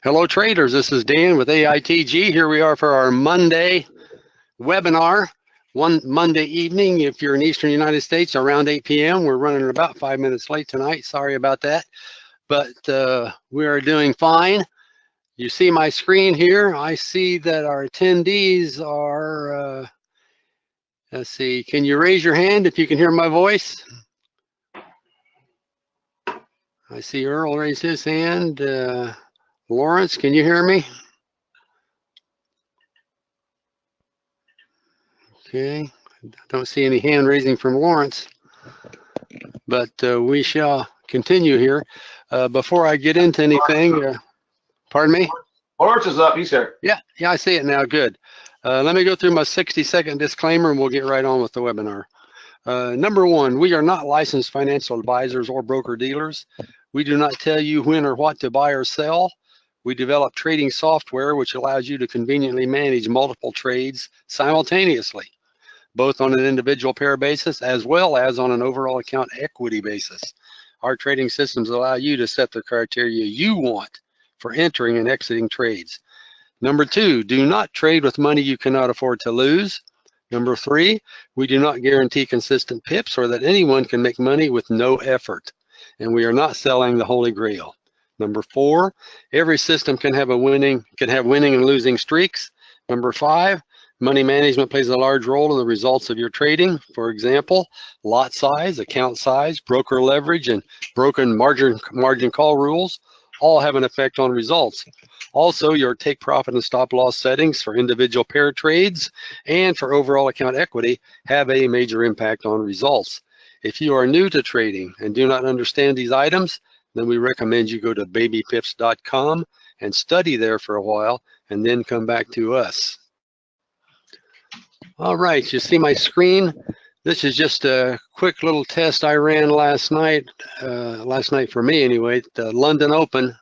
Hello traders, this is Dan with AITG. Here we are for our Monday webinar. One Monday evening, if you're in Eastern United States, around 8 p.m. We're running about 5 minutes late tonight. Sorry about that, but we are doing fine. You see my screen here. I see that our attendees are, let's see, can you raise your hand if you can hear my voice? I see Earl raise his hand. Lawrence, can you hear me? Okay, I don't see any hand raising from Lawrence, but we shall continue here. Before I get into anything, pardon me? Lawrence is up, he's here. Yeah, I see it now, good. Let me go through my 60-second disclaimer and we'll get right on with the webinar. Number one, we are not licensed financial advisors or broker dealers. We do not tell you when or what to buy or sell. We develop trading software which allows you to conveniently manage multiple trades simultaneously, both on an individual pair basis as well as on an overall account equity basis. Our trading systems allow you to set the criteria you want for entering and exiting trades. Number two, do not trade with money you cannot afford to lose. Number three, we do not guarantee consistent pips or that anyone can make money with no effort. And we are not selling the Holy Grail. Number four, every system can have winning and losing streaks. Number five, money management plays a large role in the results of your trading. For example, lot size, account size, broker leverage, and broken margin call rules all have an effect on results. Also, your take profit and stop loss settings for individual pair trades and for overall account equity have a major impact on results. If you are new to trading and do not understand these items, then we recommend you go to babypips.com and study there for a while and then come back to us. All right, you see my screen? This is just a quick little test I ran last night for me anyway, the London Open.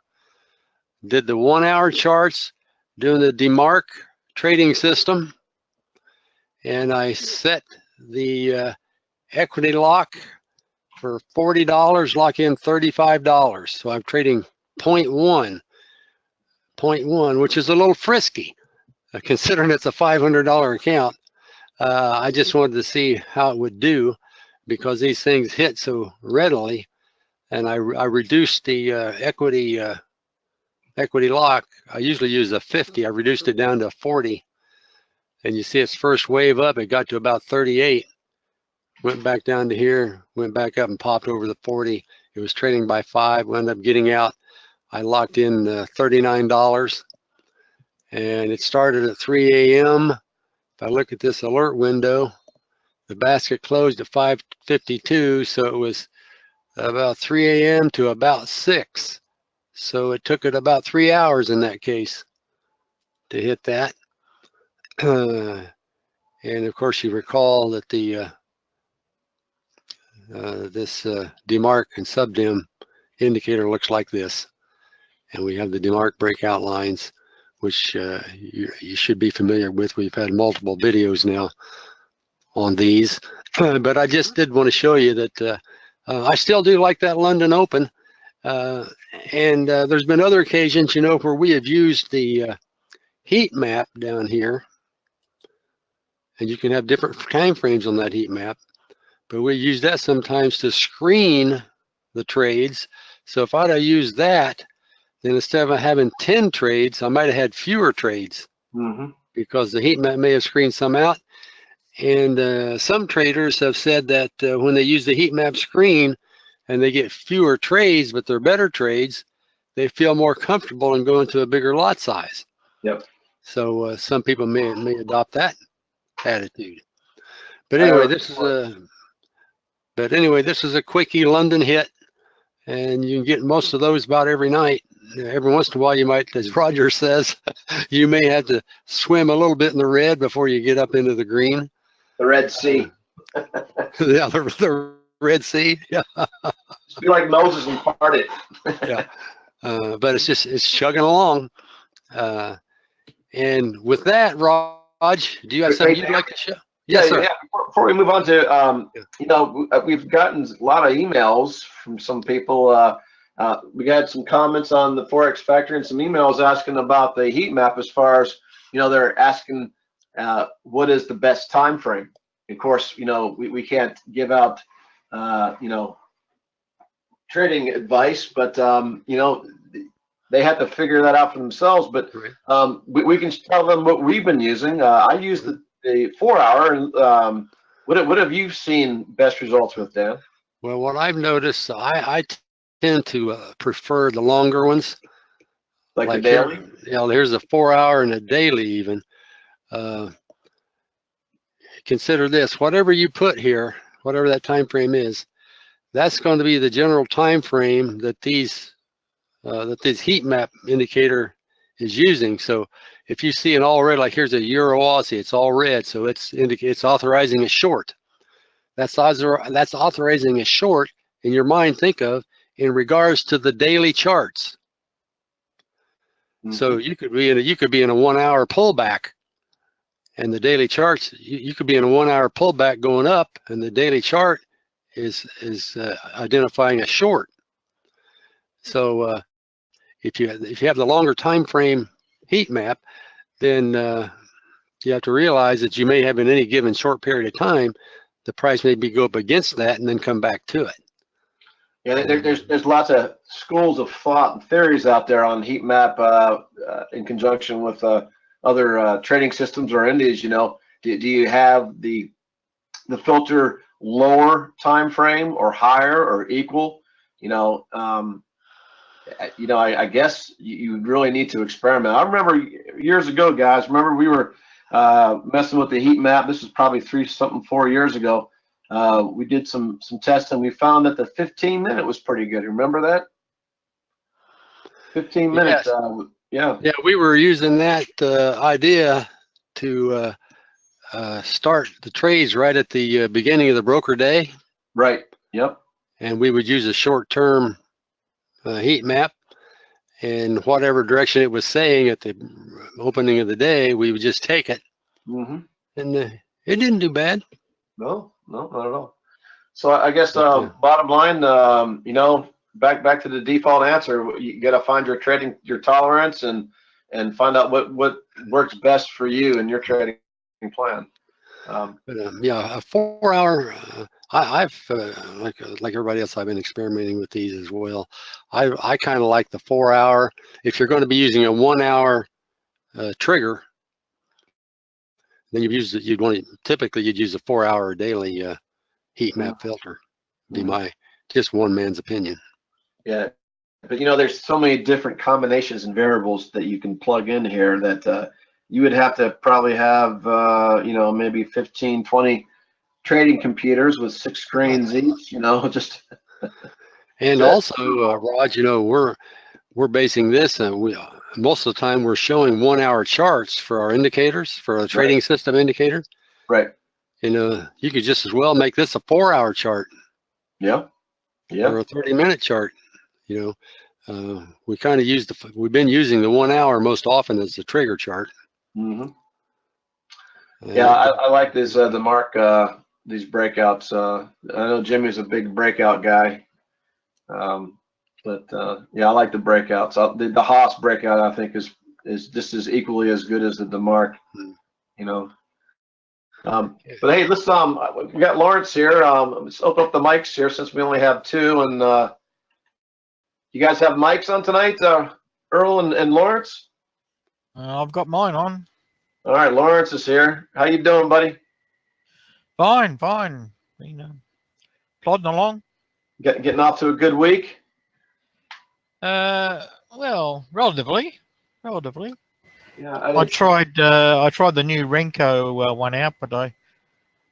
Did the 1 hour charts, doing the Demark trading system, and I set the equity lock for $40, lock in $35. So I'm trading 0.1, which is a little frisky, considering it's a $500 account. I just wanted to see how it would do because these things hit so readily, and I reduced the equity lock. I usually use a 50. I reduced it down to 40, and you see its first wave up. It got to about 38. Went back down to here, went back up and popped over the 40. It was trading by 5, wound up getting out. I locked in $39 and it started at 3 a.m. If I look at this alert window, the basket closed at 5:52, so it was about 3 a.m. to about 6. So it took it about 3 hours in that case to hit that. And of course you recall that the this Demark and subdim indicator looks like this, and we have the Demark breakout lines, which you should be familiar with. We've had multiple videos now on these, but I just did want to show you that I still do like that London Open, and there's been other occasions, you know, where we have used the heat map down here, and you can have different time frames on that heat map. But we use that sometimes to screen the trades. So if I'd have used that, then instead of having 10 trades, I might have had fewer trades because the heat map may have screened some out. And some traders have said that when they use the heat map screen and they get fewer trades, but they're better trades, they feel more comfortable in going to a bigger lot size. Yep. So some people may adopt that attitude. But anyway, this is a quickie London hit, and you can get most of those about every night. Every once in a while, you might, as Roger says, you may have to swim a little bit in the red before you get up into the green. The Red Sea. Yeah, the Red Sea. Yeah. Be like Moses and parted. Yeah. but it's chugging along. And with that, Raj, do you have something you'd like to share? Yes, sir. Yeah. Before we move on to, we've gotten a lot of emails from some people. We got some comments on the Forex Factory and some emails asking about the heat map as far as, they're asking what is the best time frame. Of course, we can't give out, trading advice, but, they have to figure that out for themselves. But we can tell them what we've been using. I use the 4 hour. And what have you seen best results with, Dan? Well, what I've noticed, I tend to prefer the longer ones. Like the daily? Here's a 4 hour and a daily even. Consider this, whatever you put here, whatever that time frame is, that's going to be the general time frame that this heat map indicator is using. So if you see an all red, like here's a Euro Aussie, it's all red, so it's authorizing a short. That's authorizing a short in your mind. Think of in regards to the daily charts. So you could be in a 1 hour pullback, and the daily charts, you could be in a 1 hour pullback going up, and the daily chart is identifying a short. So if you have the longer time frame heat map, then you have to realize that you may have in any given short period of time, the price may go up against that and then come back to it. Yeah, there's lots of schools of thought and theories out there on heat map in conjunction with other trading systems or indies. Do you have the filter lower time frame or higher or equal? I guess you really need to experiment. I remember years ago, guys. Remember we were messing with the heat map. This was probably 4 years ago. We did some testing. We found that the 15-minute was pretty good. Remember that? 15 minutes. Yes. Yeah, we were using that idea to start the trades right at the beginning of the broker day. Right. Yep. And we would use a short-term heat map, and whatever direction it was saying at the opening of the day, we would just take it. And it didn't do bad. No, not at all. So I guess bottom line, back to the default answer, you got to find your tolerance and find out what works best for you and your trading plan. A 4 hour. I've like everybody else, I've been experimenting with these as well. I kind of like the 4 hour. If you're going to be using a 1 hour trigger, then typically you'd use a 4 hour daily heat map filter. Be my just one man's opinion. Yeah, but there's so many different combinations and variables that you can plug in here that you would have to probably have maybe 15, 20 trading computers with 6 screens each. Just. And also, Raj, we're basing this, most of the time we're showing 1 hour charts for our indicators, for our trading system indicator. Right. You could just as well make this a 4 hour chart. Yeah. Yeah. Or a 30-minute chart. We kind of we've been using the 1 hour most often as the trigger chart. Yeah, I like this Demark these breakouts. I know Jimmy's a big breakout guy. But I like the breakouts. The Haas breakout, I think, is just as equally as good as the Demark. But hey, let's we got Lawrence here. Let's open up the mics here since we only have 2. And you guys have mics on tonight, Earl and Lawrence? I've got mine on. All right, Lawrence is here. How you doing, buddy? Fine. Plodding along. Getting off to a good week? Well, relatively. Yeah, I tried the new Renko one out, but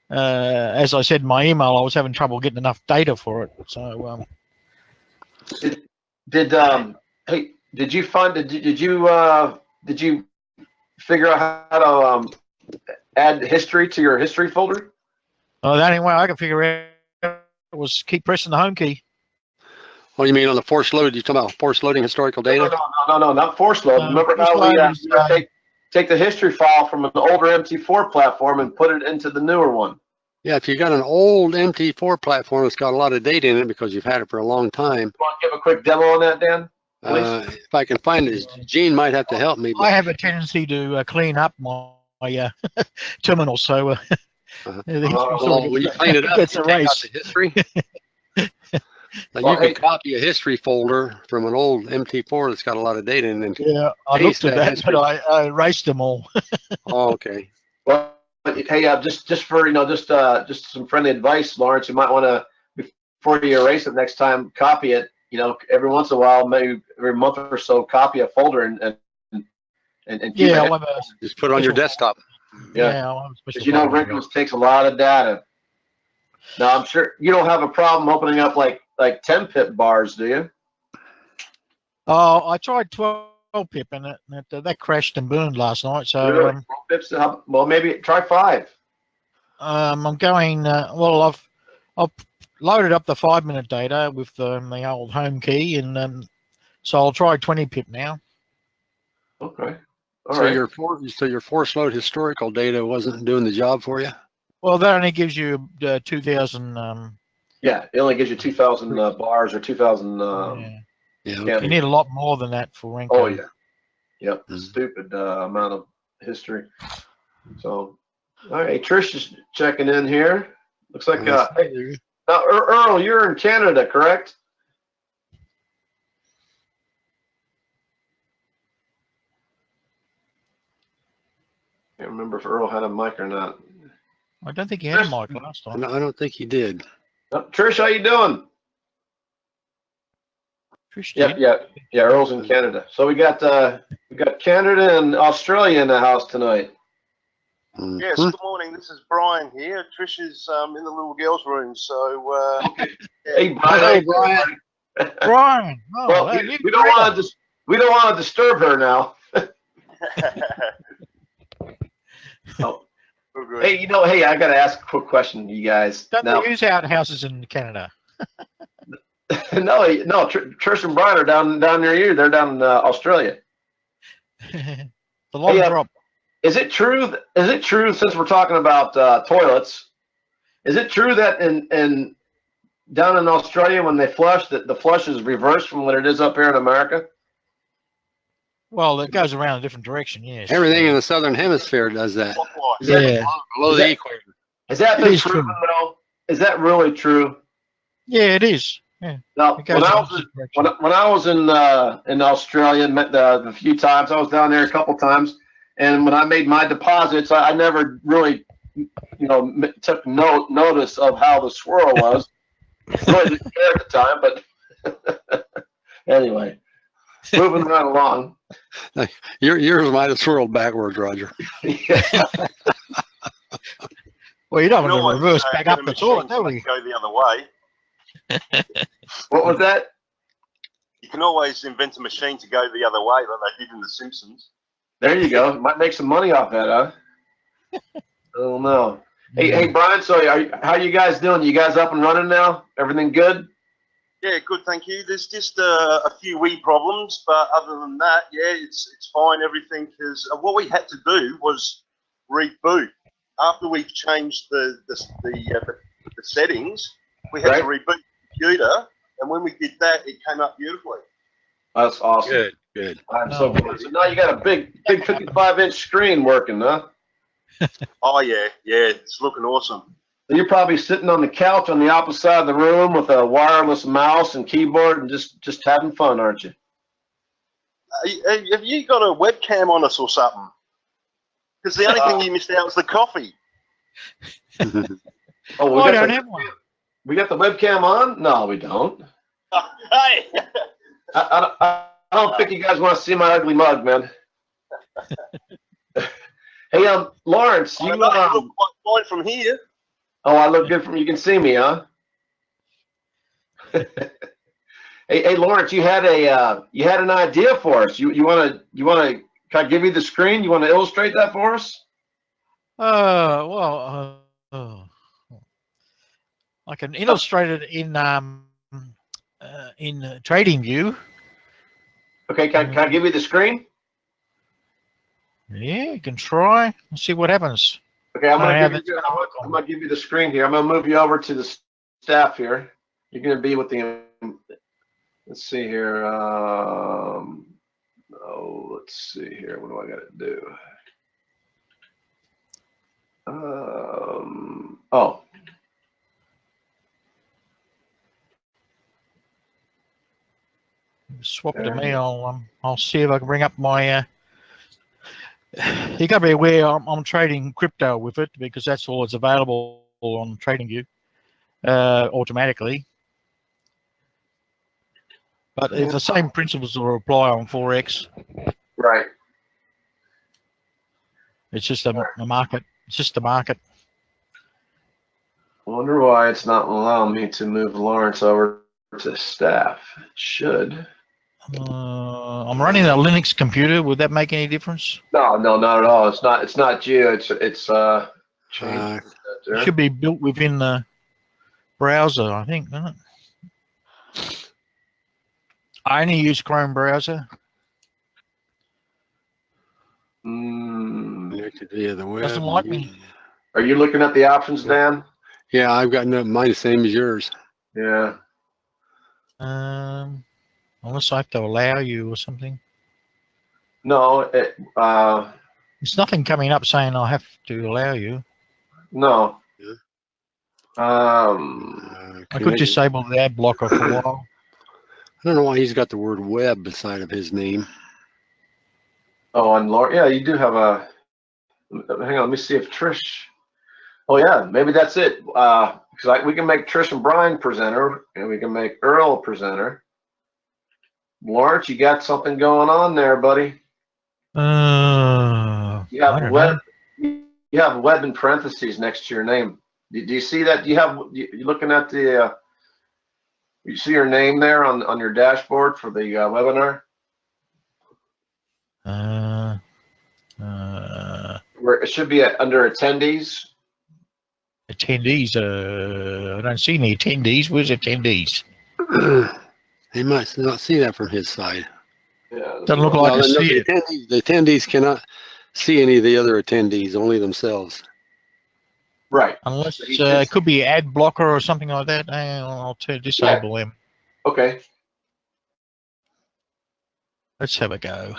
as I said in my email, I was having trouble getting enough data for it. So did you figure out how to add history to your history folder? The only way I could figure it out was keep pressing the home key. What do you mean on the force load? You talking about force loading historical data? No, not force load. Remember Force how we load is, take the history file from an older MT4 platform and put it into the newer one? Yeah, if you got an old MT4 platform that's got a lot of data in it because you've had it for a long time. You want to give a quick demo on that, Dan? Please? If I can find this, Gene might have to help me. I have a tendency to clean up my terminal, so Well, when you clean it up, gets you take out erased. the history. Like Well, you can copy a history folder from an old MT4 that's got a lot of data in it. Yeah, I Paste looked at that that, history. but I erased them all. Oh, okay. Well, hey, just for just some friendly advice, Lawrence, you might want to, before you erase it next time, copy it. Every once in a while, maybe every month or so, copy a folder and keep Yeah, it. I'll have a, Just put it on your desktop. Yeah. I'll have a special Because folder for Renko takes a lot of data. Now, I'm sure you don't have a problem opening up like 10 pip bars, do you? Oh, I tried 12 pip and that crashed and burned last night. So Really? 12 pips? Well, maybe try 5. I'm going. Well, I've loaded up the 5-minute data with the old home key, and so I'll try 20 pip now. Okay. All So right. your force load historical data wasn't doing the job for you? Well, that only gives you 2,000. Yeah, it only gives you 2,000 bars or 2,000. Yeah. You Okay. need a lot more than that for Renko. Oh yeah. Yep. Mhm. Stupid amount of history. So, all right. Trish is checking in here. Looks like hey, now, Earl, you're in Canada, correct? Can't remember if Earl had a mic or not. I don't think he had a mic last time. No, I don't think he did. Trish, how you doing? Trish Yep, did. yeah. Earl's in Canada. So we got Canada and Australia in the house tonight. Yes, good morning. This is Brian here. Trish is in the little girls' room, so Hey, Brian. Hello, Brian. Brian. Oh, Well, we don't want to disturb her now. Oh. Hey, hey, I gotta ask a quick question, you guys. Don't Now, they use outhouses in Canada? no, Trish and Brian are down near you. They're down in Australia. The long Hey, drop. Is it true? Since we're talking about toilets, is it true that in down in Australia when they flush, that the flush is reversed from what it is up here in America? Well, it goes around a different direction. Yes. Everything in the southern hemisphere does that. Yeah. Below the equator. Has that It been is proven true. though? Is that really true? Yeah, it is. Yeah. Now, It goes when in I the was opposite direction. when I was in Australia, met the few times I was down there a couple times, and when I made my deposits, I never really, took notice of how the swirl was. Really didn't care at the time, but anyway, moving right along. Yours might have swirled backwards, Roger. Yeah. Well, you don't You want can to always, reverse back get up a the toilet, machine do to we? go the other way. What was that? You can always invent a machine to go the other way, like they did in The Simpsons. There you go. Might make some money off that, huh? I don't know. Hey, Brian. So, how you guys doing? You guys up and running now? Everything good? Yeah, good, thank you. There's just a few wee problems, but other than that, yeah, it's fine. Everything is. What we had to do was reboot after we've changed the settings. We had to reboot the computer, and when we did that, it came up beautifully. That's awesome. Good. I'm so glad. So now you got a big 55-inch screen working, huh? Oh yeah, it's looking awesome. So you're probably sitting on the couch on the opposite side of the room with a wireless mouse and keyboard and just having fun, aren't you? Have you got a webcam on us or something? Because the only thing you missed out was the coffee. Oh, I don't have one. We got the webcam on? No, we don't. Hey! I don't think you guys want to see my ugly mug, man. Hey, Lawrence, You you look quite fine from here. Oh, I look good from you can see me, huh? Hey, Lawrence, you had an idea for us. You wanna can I give you the screen? You want to illustrate that for us? Well, I can illustrate it in in Trading View. Okay, can I give you the screen? Yeah, you can try and see what happens. Okay, I'm I have gonna it. give you the screen here. I'm gonna move you over to the staff here. You're gonna be with the. Let's see here. Let's see here. What do I gotta do? Oh. Swap it to me. I'll see if I can bring up my. You got to be aware I'm trading crypto with it because that's all that's available on TradingView automatically. But if the same principles will apply on Forex, Right. it's just a market. It's just a market. I wonder why it's not allowing me to move Lawrence over to staff. It should. I'm running a Linux computer. Would that make any difference? No, not at all. It's not you. It's It should be built within the browser, I think, isn't it? I only use Chrome browser. Connected via the web. Doesn't like me. Are you looking at the options, Dan? Yeah, I've got mine the same as yours. Yeah. Unless I have to allow you or something. No, There's nothing coming up saying I have to allow you. no. I could disable the ad blocker for a while. I don't know why he's got the word web beside of his name. Oh, and Laura, yeah, you do have a. Hang on, let me see if Trish. Oh yeah, maybe that's it. Because we can make Trish and Brian presenter, and we can make Earl presenter. Lawrence, you got something going on there, buddy. You have web. You have web in parentheses next to your name. Do you see that? You're looking at the. You see your name there on your dashboard for the webinar. Where it should be under attendees. Attendees. I don't see any attendees. Where's attendees? He must not see that from his side. Yeah. Doesn't look like I see it. The attendees cannot see any of the other attendees, only themselves. Right. Unless it could be ad blocker or something like that. I'll disable them. Okay. Let's have a go.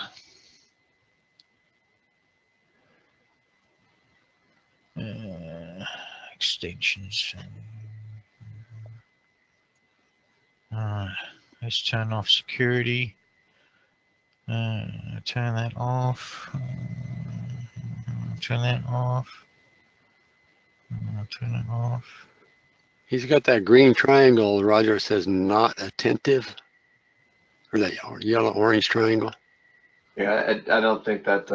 Extensions. Let's turn off security. Turn that off. Turn that off. Turn it off. He's got that green triangle. Roger says not attentive, or that yellow orange triangle. Yeah, I don't think that.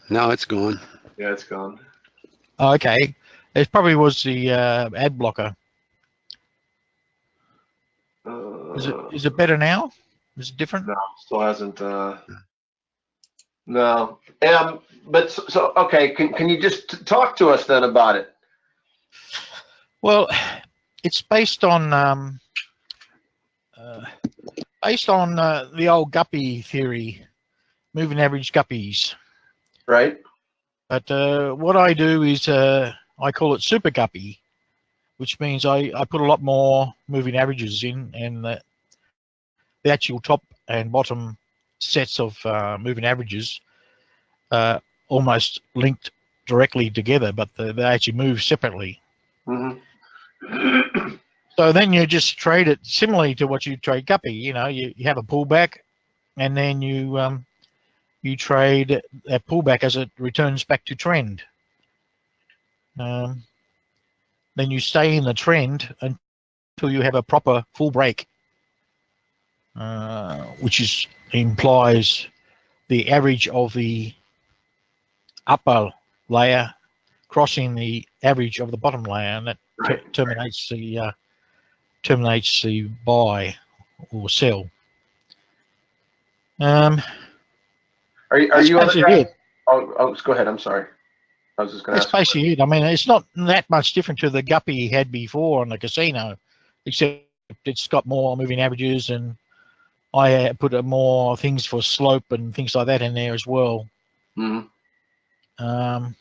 Now it's gone. Yeah, it's gone. Oh, okay. It probably was the ad blocker. Is it better now? Is it different? No, still hasn't. No. But so okay. Can you just talk to us then about it? Well, it's based on the old guppy theory, moving average guppies. Right. But what I do is I call it super guppy, which means I put a lot more moving averages in, and the actual top and bottom sets of moving averages almost linked directly together, but they actually move separately. Mm-hmm. So then you just trade it similarly to what you trade guppy. You know, you have a pullback, and then you trade that pullback as it returns back to trend. Then you stay in the trend until you have a proper full break, which implies the average of the upper layer crossing the average of the bottom layer, and that terminates the buy or sell. Are you on the? Oh, go ahead. I'm sorry. I was just going to That's ask. basically it. I mean, it's not that much different to the guppy he had before on the casino, except it's got more moving averages, and I put more things for slope and things like that in there as well. Mhm. Um,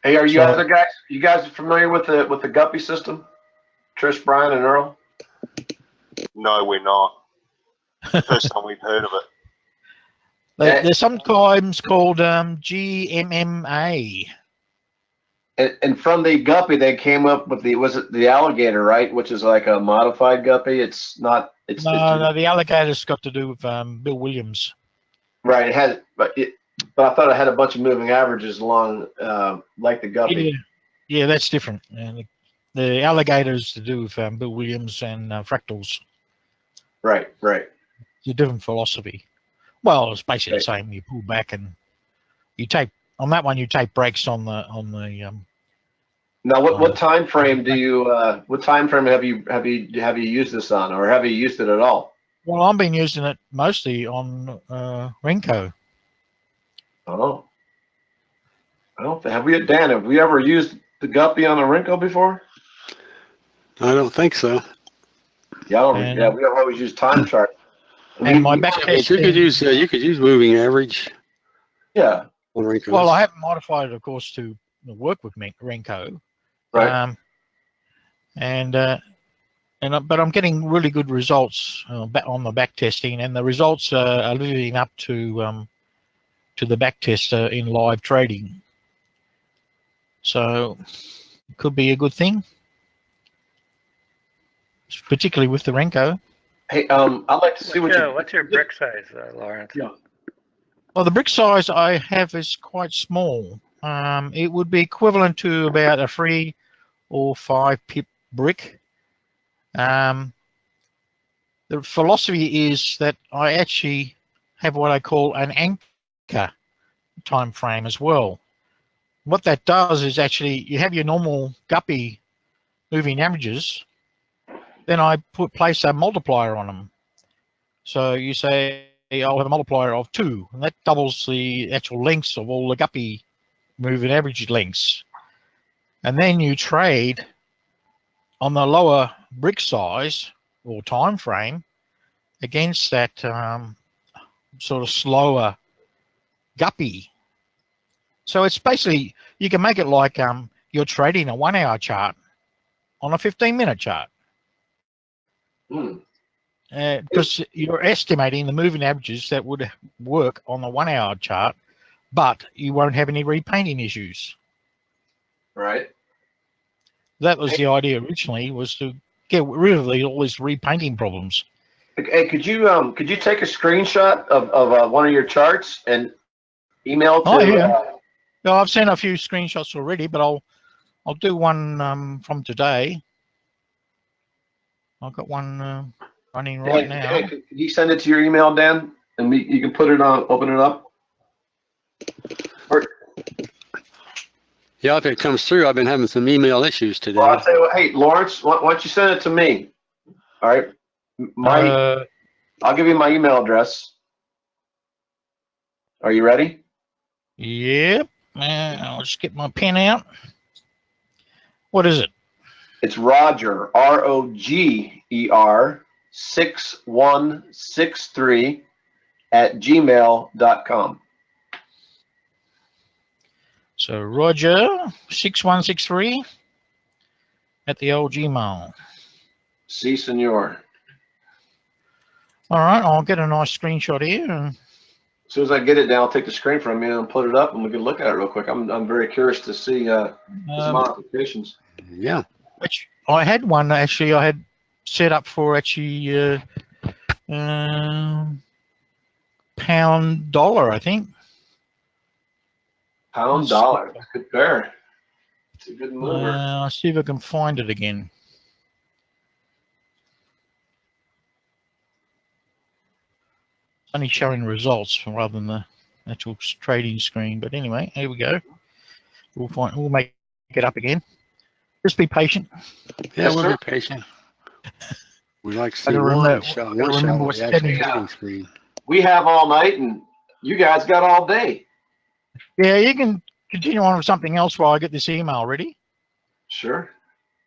Hey, are you So- other guys? You guys familiar with the guppy system? Trish, Brian, and Earl. No, we're not. First time we've heard of it. they're sometimes called GMMA. And from the guppy, they came up with was it the alligator, right? Which is like a modified guppy. It's not. It's No, the alligator's got to do with Bill Williams. right. It had, but I thought it had a bunch of moving averages along, like the guppy. Yeah, that's different. And the alligator's to do with Bill Williams and fractals. Right. It's a different philosophy. Well, it's basically Right. the same. You pull back and you tape on that one. You tape brakes on the Now, what time frame do you? What time frame have you used this on, or have you used it at all? Well, I've been using it mostly on Renko. Oh, I don't think, have we, Dan? Have we ever used the guppy on a Renko before? I don't think so. Yeah, And- we have always used time chart. And my back But test. you could use moving average Yeah, on Renko. Well, I haven't modified it, of course, to work with Renko. right. But I'm getting really good results on the back testing, and the results are living up to the back test in live trading. So it could be a good thing, particularly with the Renko. Hey, I'd like to see What's your brick size, Lawrence? Yeah. Well, the brick size I have is quite small. It would be equivalent to about a 3 or 5 pip brick. The philosophy is that I actually have what I call an anchor time frame as well. What that does is actually you have your normal guppy moving averages, then I place a multiplier on them. So you say I'll have a multiplier of 2, and that doubles the actual lengths of all the guppy moving average lengths. And then you trade on the lower brick size or time frame against that sort of slower guppy. So it's basically, you can make it like you're trading a 1 hour chart on a 15-minute chart. Because you're estimating the moving averages that would work on the 1 hour chart, but you won't have any repainting issues. right. That was the idea originally, was to get rid of all these repainting problems. Hey, could you take a screenshot of one of your charts and email to? Oh, yeah. No, I've sent a few screenshots already, but I'll do one from today. I've got one running right now. Hey, could you send it to your email, Dan, and you can put it on, open it up? Or, Yeah, if it comes through, I've been having some email issues today. well, I'll tell you what, hey, Lawrence, why don't you send it to me? All right. I'll give you my email address. Are you ready? Yep. I'll just get my pen out. What is it? It's Roger, ROGER 6163 @gmail.com. So Roger 6163 at the old Gmail. Si, senor. All right, I'll get a nice screenshot here. And As soon as I get it down, I'll take the screen from you and put it up, and we can look at it real quick. I'm very curious to see his modifications. Yeah. which I had one actually. I had set up for actually pound dollar, I think. Pound dollar, good pair. It's a good mover. I'll see if I can find it again. It's only showing results rather than the actual trading screen. But anyway, here we go. We'll make it up again. Just be patient. Yeah, Yes, we'll sir. be patient. We like to see gotta one remember- shot, gotta one shot remember of what's the actual happening. trading screen. We have all night, and you guys got all day. Yeah, you can continue on with something else while I get this email ready, Sure.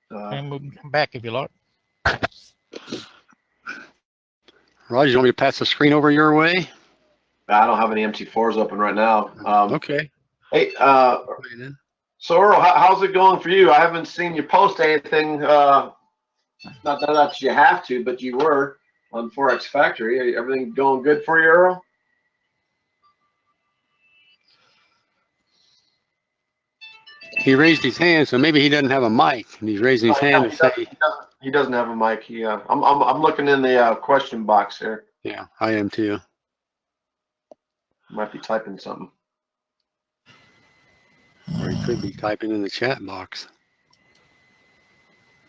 and we can come back if you like. Roger, you want me to pass the screen over your way? I don't have any MT4s open right now. Okay. Hey, Okay, then. so Earl, how's it going for you? I haven't seen you post anything. Not that you have to, but you were on Forex Factory. Everything going good for you, Earl? He raised his hand, so maybe he doesn't have a mic, and he's raising his hand to say, He doesn't have a mic. I'm looking in the question box here. yeah, I am too. Might be typing something. Or he could be typing in the chat box.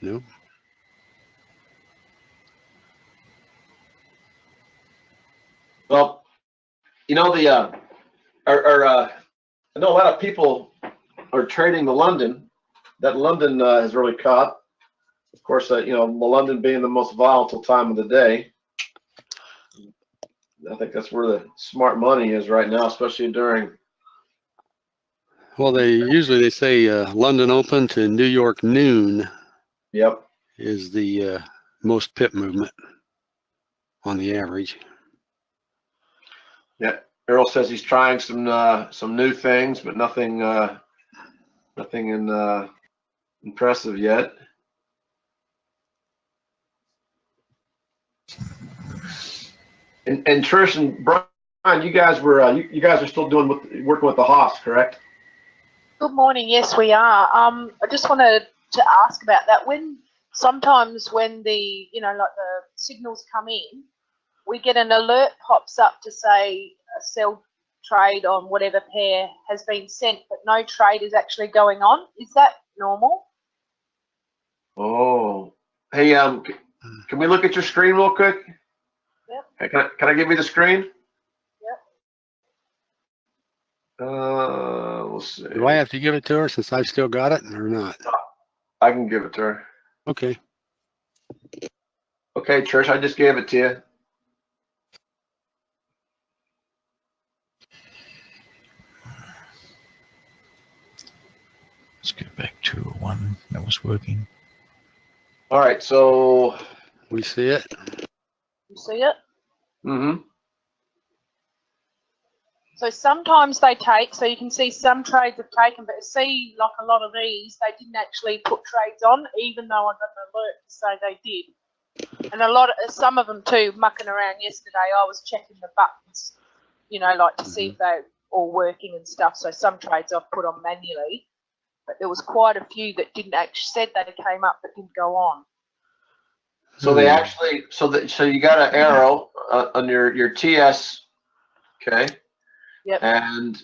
Nope. Well, you know I know a lot of people are trading the London. That London has really caught. Of course, London being the most volatile time of the day. I think that's where the smart money is right now, especially during. Well, they say London Open to New York noon. Yep. Is the most pip movement on the average. Yeah. Earl says he's trying some new things, but nothing impressive yet. And Trish and Brian, you guys are still working with the Haas, correct? Good morning. Yes, we are. I just wanted to ask about that. Sometimes when the the signals come in, we get an alert pops up to say a sell trade on whatever pair has been sent, but no trade is actually going on. Is that normal? Oh, hey, can we look at your screen real quick? Yep. Hey, can I give you the screen? Yep. We'll see. Do I have to give it to her since I've still got it or not? I can give it to her. Okay. Okay, Trish, I just gave it to you. Let's go back to one that was working. All right, so. We see it. You see it? Mm-hmm. So sometimes they take, so you can see some trades have taken, but see, like a lot of these, they didn't actually put trades on, even though I got an alert to say they did. And some of them too, mucking around yesterday, I was checking the buttons, to see if they're all working and stuff. So some trades I've put on manually, but there was quite a few that didn't actually said they came up but didn't go on. So they actually, so you got an arrow on your TS, okay? Yep. And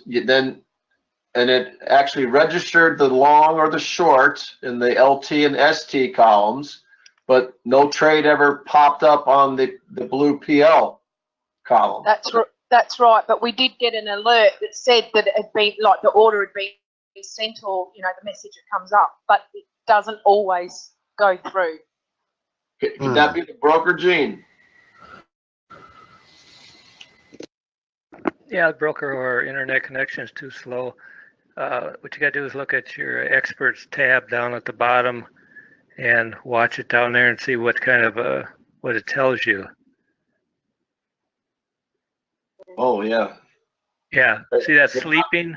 it actually registered the long or the short in the LT and ST columns, but no trade ever popped up on the blue PL column. That's right, but we did get an alert that said that it had been, like the order had been sent, or the message that comes up, but it doesn't always go through. Could that be the broker, Gene? Yeah, broker or internet connection is too slow. What you got to do is look at your experts tab down at the bottom and watch it down there and see what kind of what it tells you. Oh yeah. Yeah. See that sleeping?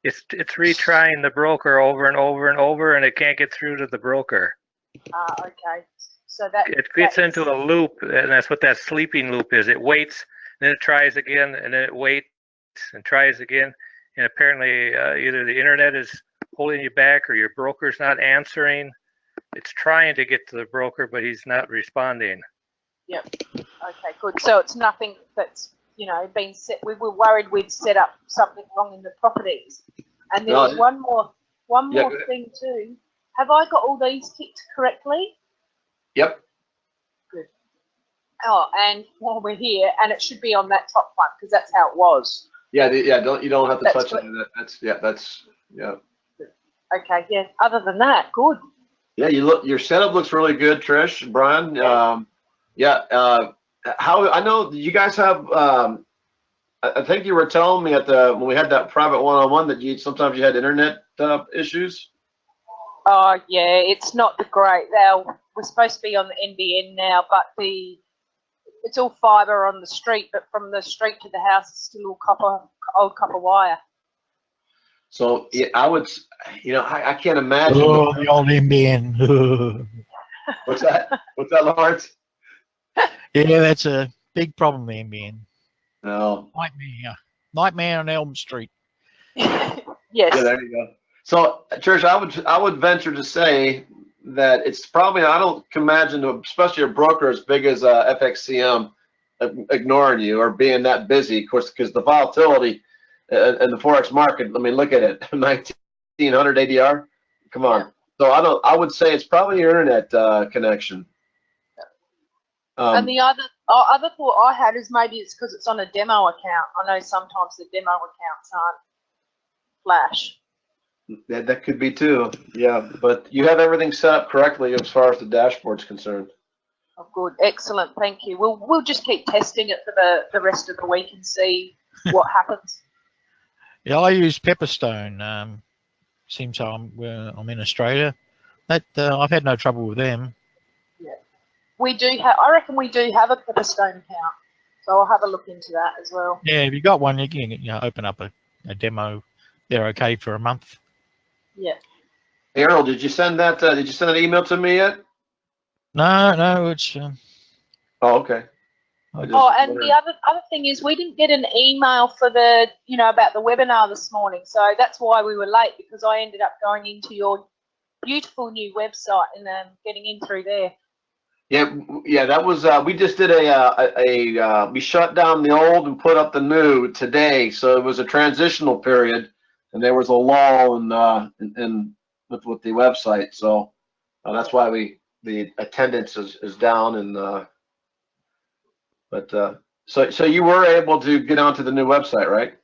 It's retrying the broker over and over and over, and it can't get through to the broker. Okay. So that it gets into a loop, and that's what that sleeping loop is. It waits, and then it tries again, and then it waits and tries again. And apparently, either the internet is holding you back, or your broker's not answering. It's trying to get to the broker, but he's not responding. Yep. Okay, good. So it's nothing that's been set. We were worried we'd set up something wrong in the properties. And there was one more thing too. Have I got all these ticked correctly? Yep. Good. Oh, and while we're here, and it should be on that top one because that's how it was. Yeah. You don't have to touch good. it. That's. Good. Okay. Yeah. Other than that, good. Yeah. Your setup looks really good, Trish and Brian. How I know you guys have. I think you were telling me when we had that private one-on-one that sometimes you had internet issues. Oh yeah, it's not the great. We're supposed to be on the NBN now, but it's all fibre on the street, but from the street to the house it's still all old copper wire. So yeah, I can't imagine. Oh, the old NBN. What's that? What's that, Lawrence? Yeah, that's a big problem, the NBN. No. Nightmare on Elm Street. Yes. Yeah, there you go. So, Trish, I would venture to say that it's probably, I don't imagine, especially a broker as big as FXCM, ignoring you or being that busy, of course, because the volatility in the Forex market, I mean, look at it, 1900 ADR. Come on. So I would say it's probably your internet connection. And the other thought I had is maybe it's because it's on a demo account. I know sometimes the demo accounts aren't flash. That could be too. Yeah, but you have everything set up correctly as far as the dashboard's concerned. Oh, good, excellent, thank you. We'll just keep testing it for the rest of the week and see what happens. Yeah, I use Pepperstone. Seems I'm in Australia. I've had no trouble with them. Yeah, I reckon we do have a Pepperstone account, so I'll have a look into that as well. Yeah, if you got one, you can open up a demo. They're okay for a month. Yeah. Hey, Earl, did you send that? Did you send an email to me yet? No, it's. Oh, okay. And the other thing is we didn't get an email for about the webinar this morning, so that's why we were late, because I ended up going into your beautiful new website and getting in through there. Yeah, that was we just did we shut down the old and put up the new today, so it was a transitional period, and there was a lull in with the website, so that's why the attendance is down, and so you were able to get onto the new website, right?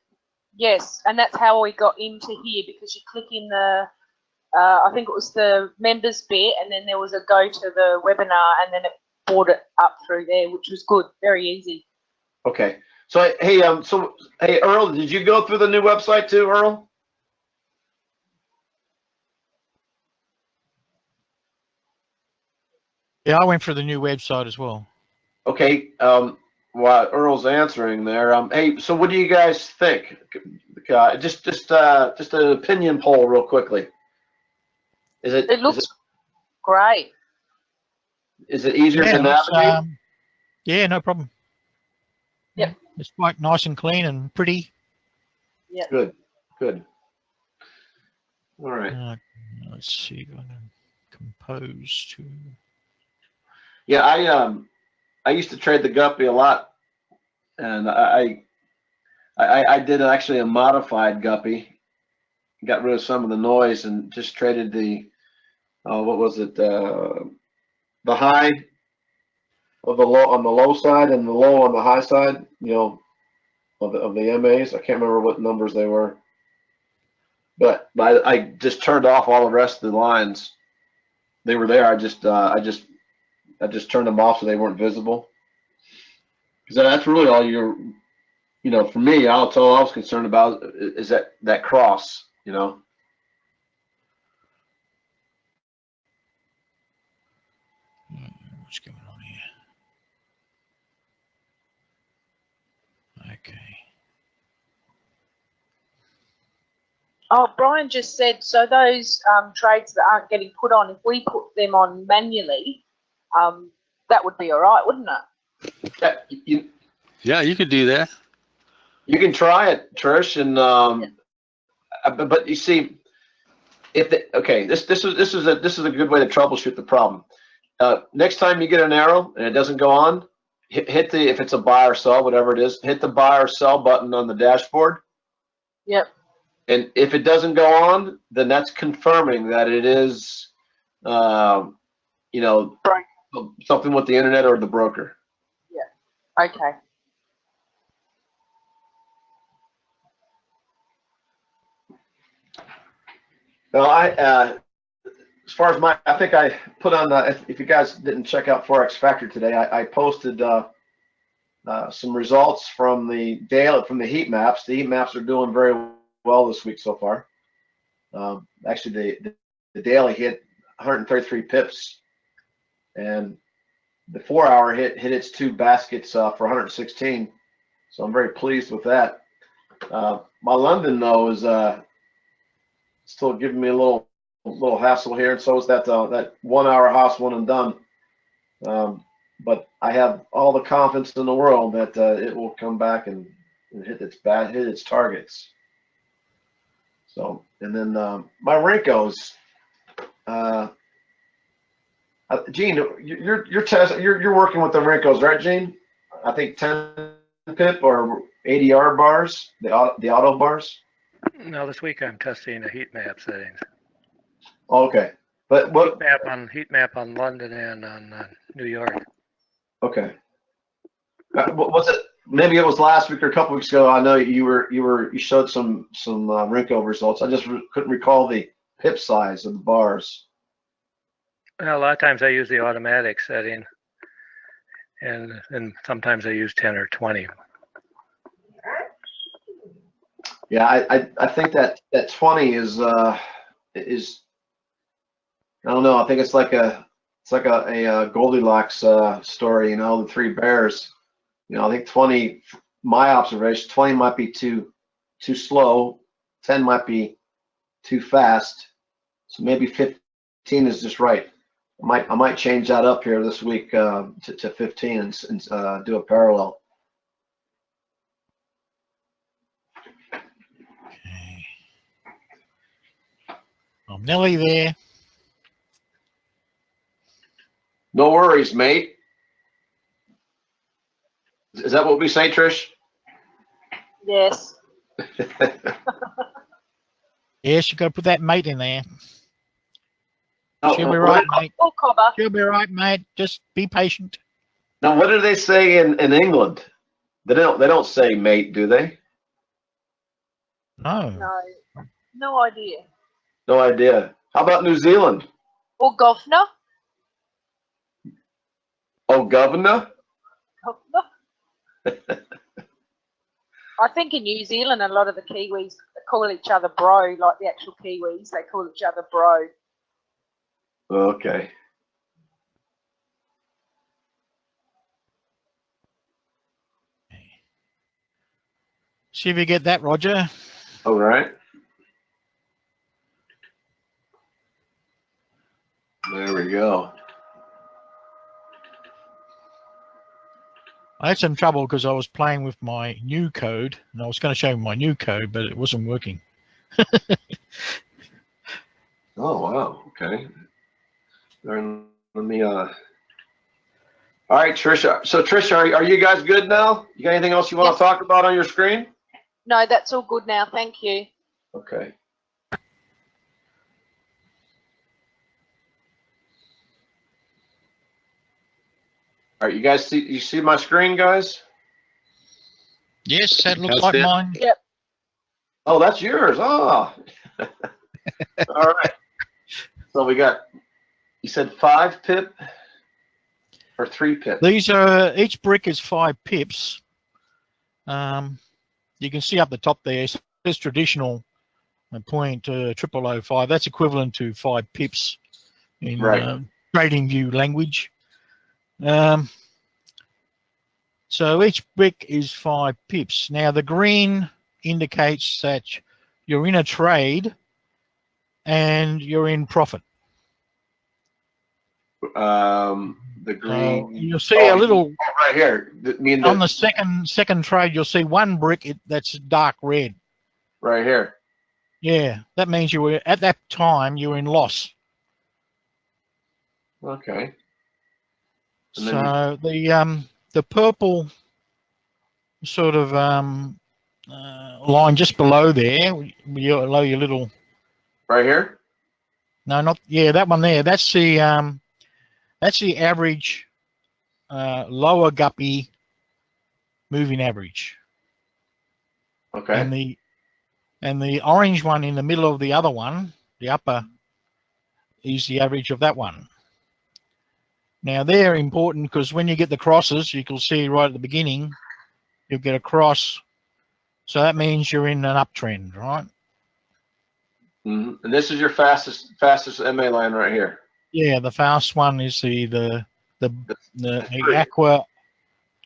Yes, and that's how we got into here, because you click in the I think it was the members bit, and then there was a go to the webinar, and then it brought it up through there, which was good, very easy. Okay. So hey, Earl, did you go through the new website too, Earl? Yeah, I went for the new website as well. Okay. While Earl's answering there, hey, so what do you guys think? Just an opinion poll, real quickly. It looks great. Is it easier to navigate? Yeah, no problem. Yep. It's quite nice and clean and pretty. Yeah. Good. All right. Let's see if I can compose to. Yeah, I used to trade the guppy a lot, and I did actually a modified guppy. Got rid of some of the noise and just traded the what was it, the high of the low on the low side and the low on the high side, of the MAs. I can't remember what numbers they were, but I just turned off all the rest of the lines. They were there. I just turned them off so they weren't visible. Because that's really all for me, that's all I was concerned about is that cross, What's going on here? Okay. Oh, Brian just said, so those trades that aren't getting put on, if we put them on manually, that would be all right, wouldn't it? Yeah, you could do that. You can try it, Trish, and but you see, this is a good way to troubleshoot the problem. Next time you get an arrow and it doesn't go on, hit the, if it's a buy or sell, whatever it is, hit the buy or sell button on the dashboard. Yep. And if it doesn't go on, then that's confirming that it is, something with the internet or the broker. Yeah. Okay. Well, as far as I think I put on if you guys didn't check out Forex Factor today, I posted some results from the heat maps. The heat maps are doing very well this week so far. Actually, the daily hit 133 pips, and the 4-hour hit its 2 baskets for 116. So I'm very pleased with that. My London though is still giving me a little hassle here, and so is that 1-hour Haas one and done. But I have all the confidence in the world that it will come back and hit its targets. So, and then my Renkos, Gene, you're working with the Renkos, right, Gene? I think 10 pip or ADR bars, the auto bars. No, this week I'm testing the heat map settings. Okay, but what heat map on London and on New York. Okay. Was it? Maybe it was last week or a couple weeks ago. I know you showed some Renko results. I just couldn't recall the pip size of the bars. Well, a lot of times I use the automatic setting, and sometimes I use 10 or 20. Yeah, I think that 20 is I don't know. I think it's like a Goldilocks story. You know, the 3 bears. You know, I think 20. My observation, 20 might be too slow. 10 might be too fast. So maybe 15 is just right. I might change that up here this week to 15 and do a parallel. Okay. I'm nearly there. No worries, mate. Is that what we say, Trish? Yes. Yes, you got to put that mate in there. Oh, She'll be right, mate. Or cobber. She'll be right, mate. Just be patient. Now, what do they say in England? They don't say mate, do they? No. No. No idea. No idea. How about New Zealand? Or governor. Oh, governor? Governor. I think in New Zealand, a lot of the Kiwis call each other bro, like the actual Kiwis. They call each other bro. Okay. See if you get that, Roger. All right. There we go. I had some trouble because I was playing with my new code, and I was going to show you my new code, but it wasn't working. Oh, wow. Okay. Then let me all right, Trisha. So Trisha, are you guys good now? You got anything else you want Yes. to talk about on your screen? No, that's all good now. Thank you. Okay. All right, you see my screen, guys? Yes, that looks That's like it. mine. Yep. Oh, that's yours. Oh. All right. So we got, you said 5 pip or 3 pip? These are, each brick is 5 pips. You can see up the top there, it says traditional .0005. That's equivalent to 5 pips in Right. trading view language. So each brick is 5 pips. Now the green indicates that you're in a trade and you're in profit. The green. So you'll see a little right here. on the second trade. You'll see one brick that's dark red. Right here. Yeah, that means you were at that time you were in loss. Okay. And So the purple sort of line just below there, below your little. Right here. No, not that one there. That's the average lower guppy moving average. Okay. And the orange one in the middle of the other one, the upper, is the average of that one. Now they're important because when you get the crosses, you can see right at the beginning, you'll get a cross. So that means you're in an uptrend, right? And this is your fastest MA line right here. Yeah, the fast one is the aqua,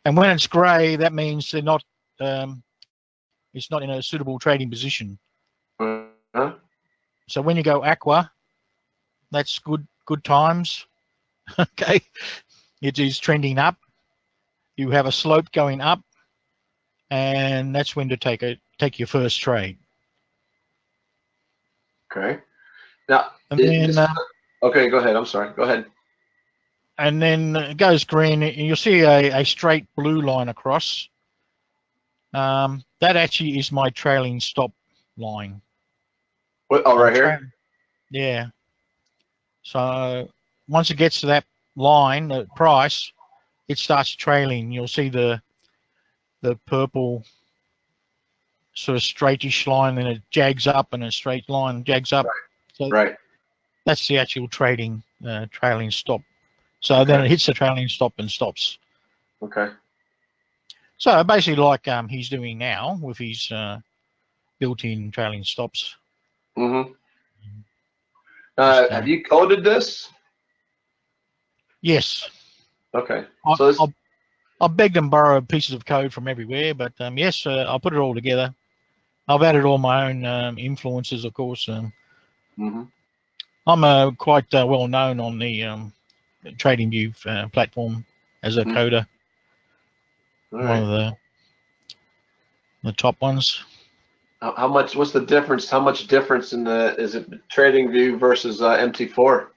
and when it's grey, that means they're not. It's not in a suitable trading position. So when you go aqua, that's good times. Okay, it is trending up. You have a slope going up, and that's when to take your first trade. Okay. Now, And then, okay, go ahead. I'm sorry. Go ahead. And then it goes green, and you'll see a straight blue line across. That actually is my trailing stop line. What, oh, right here? Yeah. So once it gets to that line, the price, it starts trailing. You'll see the purple sort of straightish line, and it jags up, and a straight line jags up. Right. So that's the actual trailing stop. So then it hits the trailing stop and stops. Okay. So basically, like he's doing now with his built-in trailing stops. Mm-hmm. Have you coded this? Yes. Okay. I begged and borrowed pieces of code from everywhere, but yes, I'll put it all together. I've added all my own influences, of course. I'm quite well known on the TradingView platform as a coder. One of the top ones. How much? What's the difference? How much difference is it TradingView versus MT4?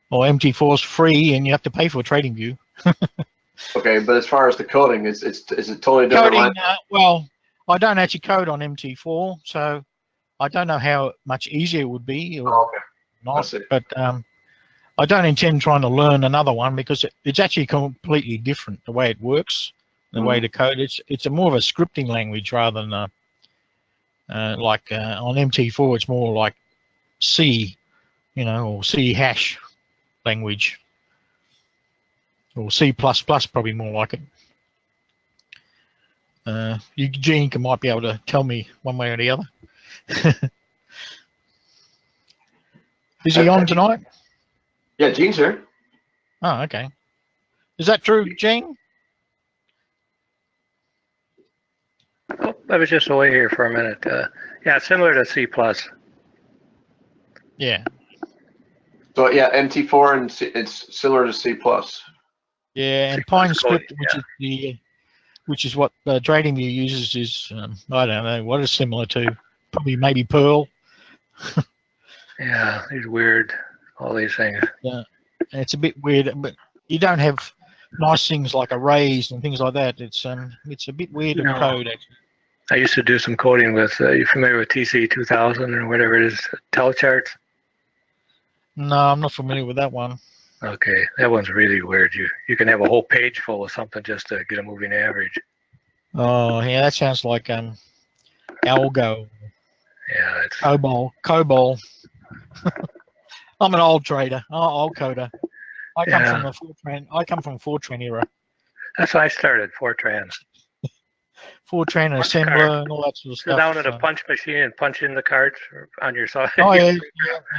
Well, MT4 is free, and you have to pay for TradingView. Okay, but as far as the coding, is it totally different? Coding, well, I don't actually code on MT4, so I don't know how much easier it would be or not. But I don't intend trying to learn another one because it's actually completely different the way it works, the way to code. It's a more of a scripting language rather than like on MT4. It's more like C, or C hash language, or C++, probably more like it. Eugene might be able to tell me one way or the other. Is he on tonight? Yeah, Gene's here. Oh, okay. Is that true, Gene? Oh, I was just away here for a minute. Yeah, similar to C++. Yeah. So yeah, MT4 and C, it's similar to C++. Yeah, and PineScript, which is what TradingView uses, is I don't know what it's similar to. Probably maybe Perl. Yeah, these weird, all these things. Yeah, it's a bit weird, but you don't have nice things like arrays and things like that. It's a bit weird of code actually. I used to do some coding with. You familiar with TC 2000 or whatever it is, telecharts? No, I'm not familiar with that one. Okay, that one's really weird. You can have a whole page full of something just to get a moving average. Oh yeah, that sounds like Algo. Yeah, it's COBOL. I'm an old trader, old coder. I come from the Fortran. I come from Fortran era. That's how I started, Fortran. Fortran assembler and all that sort of stuff. Sit down at a punch machine and punch in the cards on your side. Oh yeah.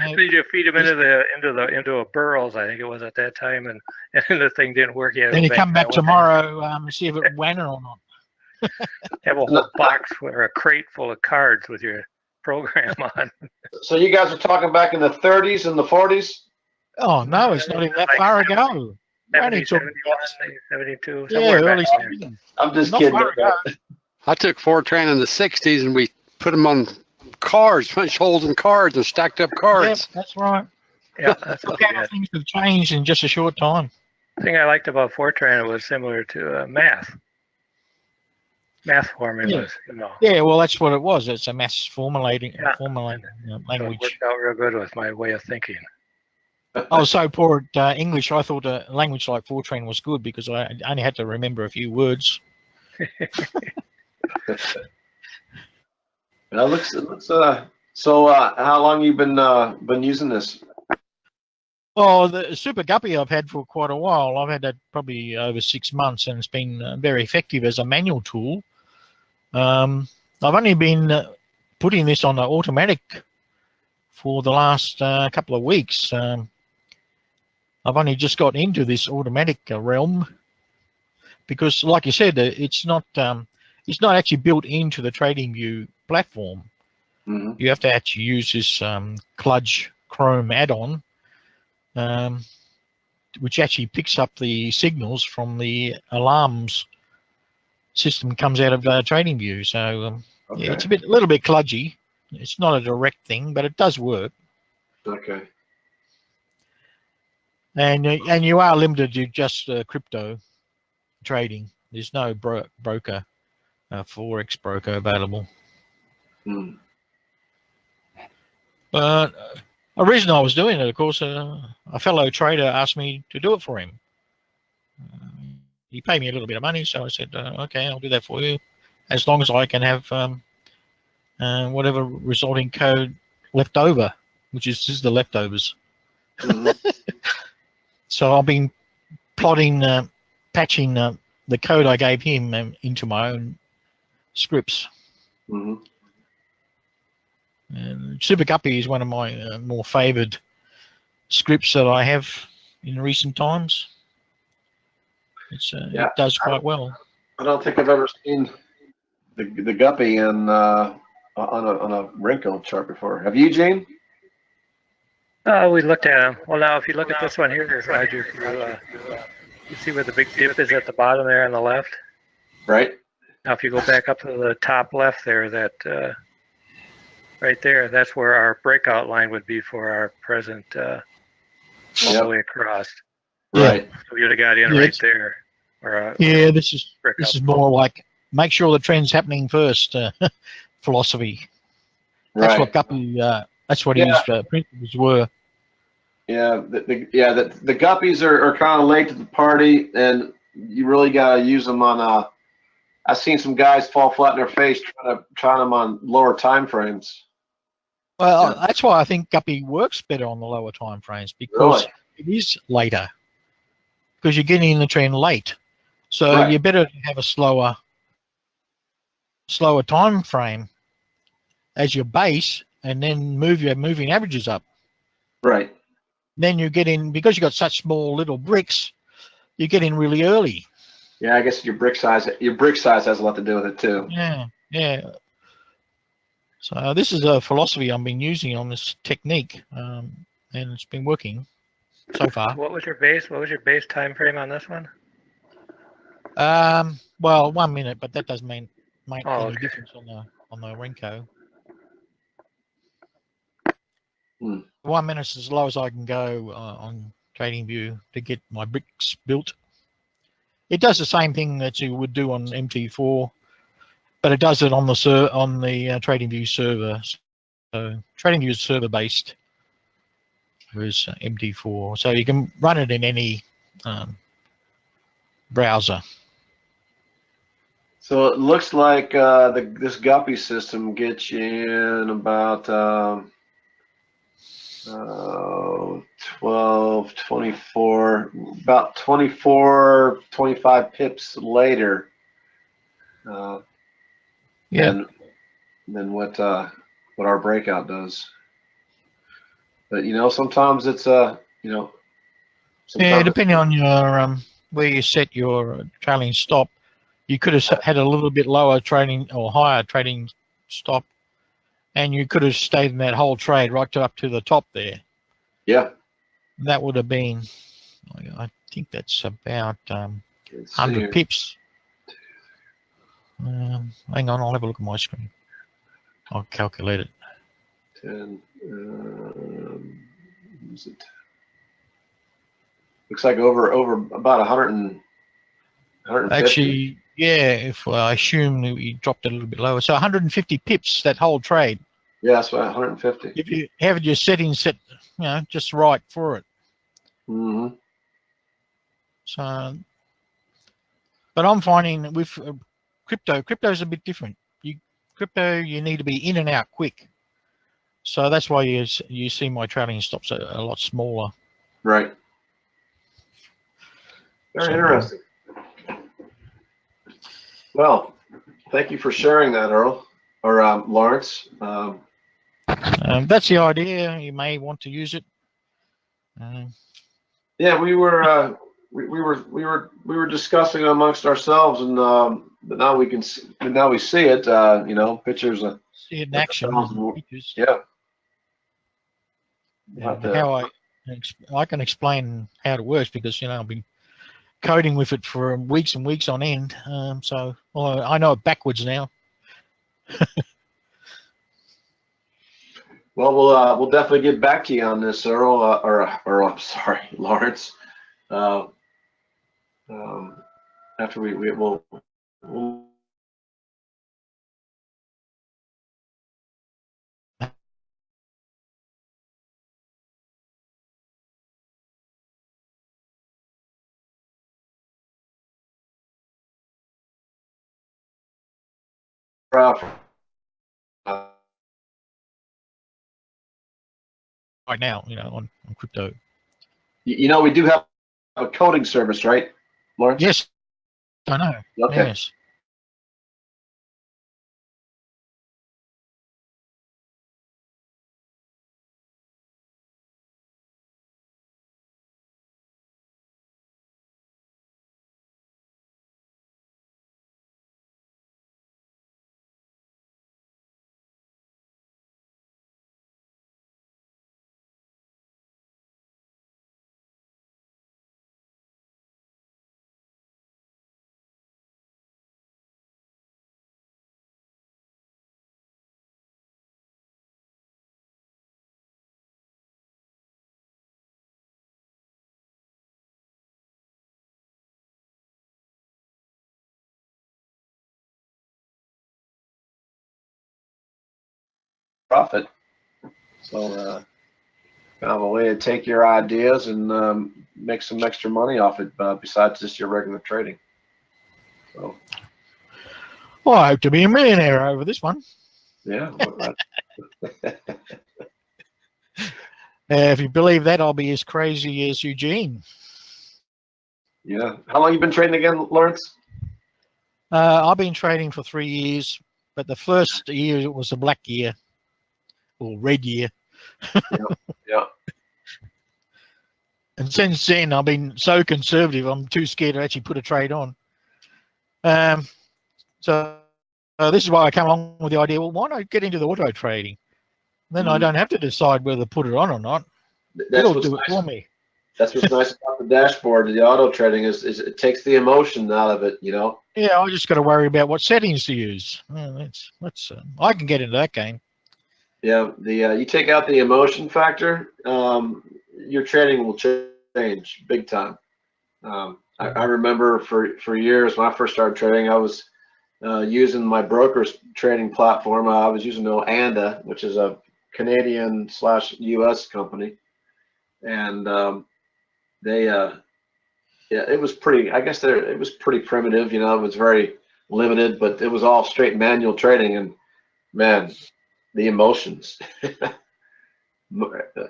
You feed them into a burrows, I think it was at that time, and the thing didn't work yet. Then you come back tomorrow, see if it went or not. Have a whole box or a crate full of cards with your program on. So you guys are talking back in the 30s and the 40s? Oh no, it's not even that far ago. 70, 72. Yeah, early 70s. I'm just kidding. I took Fortran in the 60s and we put them on cards, punch holes in cards and stacked up cards. Yeah, that's right. Yeah, that's Look how things have changed in just a short time. The thing I liked about Fortran, it was similar to math formulas, Yeah, well, that's what it was. It's a math formulating language. language. It worked out real good with my way of thinking. I was so poor at English, I thought a language like Fortran was good because I only had to remember a few words. It looks so how long you been using this? Well, the Super Guppy I've had for quite a while. I've had that probably over 6 months, and it's been very effective as a manual tool. I've only been putting this on the automatic for the last couple of weeks. I've only just got into this automatic realm because, like you said, it's not actually built into the TradingView platform. Mm-hmm. You have to actually use this Kludge Chrome add-on, which actually picks up the signals from the alarms system comes out of TradingView. So Okay. yeah, it's a little bit kludgy. It's not a direct thing, but it does work. Okay. And you are limited to just crypto trading. There's no broker, forex broker available. Mm. But a reason I was doing it, of course, a fellow trader asked me to do it for him. He paid me a little bit of money, so I said, okay, I'll do that for you, as long as I can have whatever resulting code left over, which is the leftovers. Mm-hmm. So I've been plotting, patching the code I gave him into my own scripts. Mm-hmm. And Super Guppy is one of my more favoured scripts that I have in recent times. It does quite well. I don't think I've ever seen the Guppy on a Renko chart before. Have you, Gene? We looked at them. Well, now if you look at this one here, Roger, you see where the big dip is at the bottom there on the left? Right. Now if you go back up to the top left there, that right there, that's where our breakout line would be for our present all the way across. Right. So you'd have got in right there. Yeah, this is more like make sure the trend's happening first philosophy. That's what Guppy. That's what his principles were. Yeah, the Guppies are kind of late to the party, and you really gotta use them on. I've seen some guys fall flat in their face trying them on lower time frames. Well, that's why I think Guppy works better on the lower time frames, because it is later. Because you're getting in the trend late, so you're better to have a slower time frame as your base, and then move your moving averages up. Right. Then you get in, because you got such small little bricks, you get in really early. Yeah, I guess your brick size has a lot to do with it too. Yeah. So this is a philosophy I've been using on this technique, and it's been working so far. What was your base? What was your base time frame on this one? Well, 1 minute, but that doesn't make any difference on the Renko. 1 minute is as low as I can go on TradingView to get my bricks built. It does the same thing that you would do on MT4, but it does it on the TradingView server. So TradingView is server based, whereas MT4. So you can run it in any browser. So it looks like this Guppy system gets you in about 12, 24, about 24, 25 pips later than what our breakout does. But sometimes it's depending on your where you set your trailing stop, you could have had a little bit lower trading or higher trading stop, and you could have stayed in that whole trade right up to the top there. Yeah. That would have been, I think that's about 100 pips. Hang on, I'll have a look at my screen. I'll calculate it. 10. Is it? Looks like over about 150. Actually, yeah, if I assume we dropped it a little bit lower. So 150 pips, that whole trade. Yeah, that's about 150. If you have your settings set, just right for it. Mm-hmm. So, but I'm finding with crypto's a bit different. Crypto, you need to be in and out quick. So that's why you see my trailing stops a lot smaller. Right. Very interesting. Well, thank you for sharing that, Earl, or Lawrence. That's the idea. You may want to use it. Yeah, we were discussing amongst ourselves, and but now we can now we see it. You know, pictures of See it in action. Pictures. Yeah. And how I can explain how it works because I've been coding with it for weeks and weeks on end. So I know it backwards now. Well, we'll definitely get back to you on this, Earl, or I'm sorry, Lawrence. After we'll Right now, on crypto. you know, we do have a coding service, right, Lawrence? Yes, I know. Okay. Yes. Profit. So kind of a way to take your ideas and make some extra money off it, besides just your regular trading. So Well, I hope to be a millionaire over this one. yeah. If you believe that, I'll be as crazy as Eugene. Yeah. How long you been trading again, Lawrence? I've been trading for 3 years, but the first year it was a black year or red year. Yeah. And since then, I've been so conservative, I'm too scared to actually put a trade on. So this is why I came along with the idea, well, why not get into the auto trading? Then I don't have to decide whether to put it on or not. It'll do it for me. That's what's nice about the dashboard. The auto trading is it takes the emotion out of it, Yeah, I just got to worry about what settings to use. I can get into that game. Yeah, you take out the emotion factor, your trading will change big time. I remember for years when I first started trading, I was using my broker's trading platform. I was using ANDA, which is a Canadian/US company, and yeah, it was pretty. I guess it was pretty primitive. It was very limited, but it was all straight manual trading, and man, the emotions, an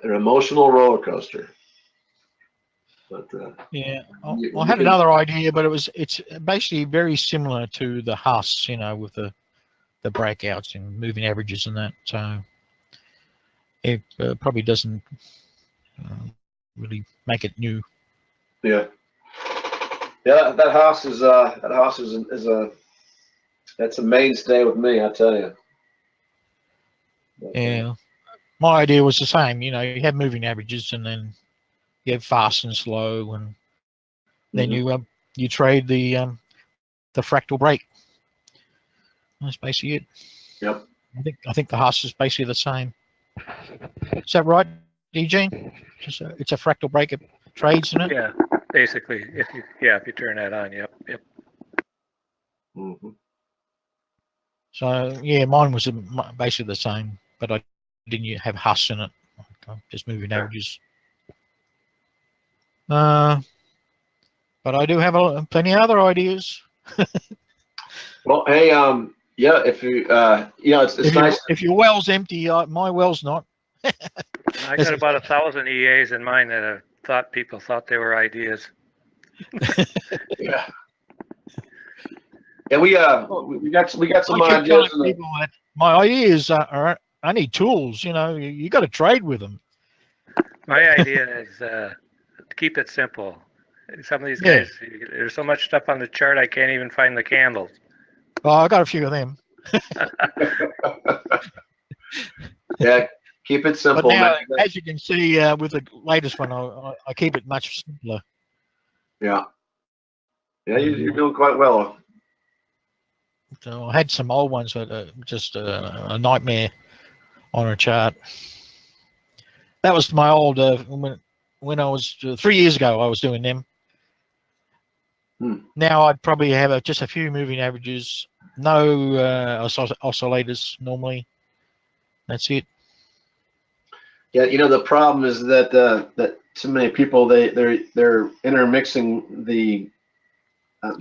emotional roller coaster. But yeah, I had another idea, but it's basically very similar to the Huss, with the breakouts and moving averages and that. So it probably doesn't really make it new. Yeah, that house is that's a mainstay with me, I tell you. But, yeah, my idea was the same. You have moving averages, and then you have fast and slow, and then you trade the fractal break. That's basically it. Yep. I think the Huss is basically the same. Is that right, Eugene? It's a fractal break of trades, isn't it? Yeah, basically, if you turn that on, yep. Mm-hmm. So yeah, mine was basically the same, but I didn't have Huss in it. Just moving averages. But I do have plenty of other ideas. Well, hey, yeah, if you, it's nice. If your well's empty, my well's not. I got about 1,000 EAs in mine that thought people thought they were ideas. Yeah. Yeah, we got some I keep telling ideas. people that my ideas are only tools. You know, you got to trade with them. My idea is to keep it simple. Some of these Yeah. guys, there's so much stuff on the chart, I can't even find the candles. Well, I got a few of them. Yeah, keep it simple, But now, man. as you can see with the latest one, I keep it much simpler. Yeah. Yeah, you're doing quite well. So I had some old ones that are just a nightmare on a chart. That was my old when I was 3 years ago. I was doing them. Now I'd probably have just a few moving averages, no oscillators normally. That's it. Yeah, you know the problem is that that too many people they're intermixing the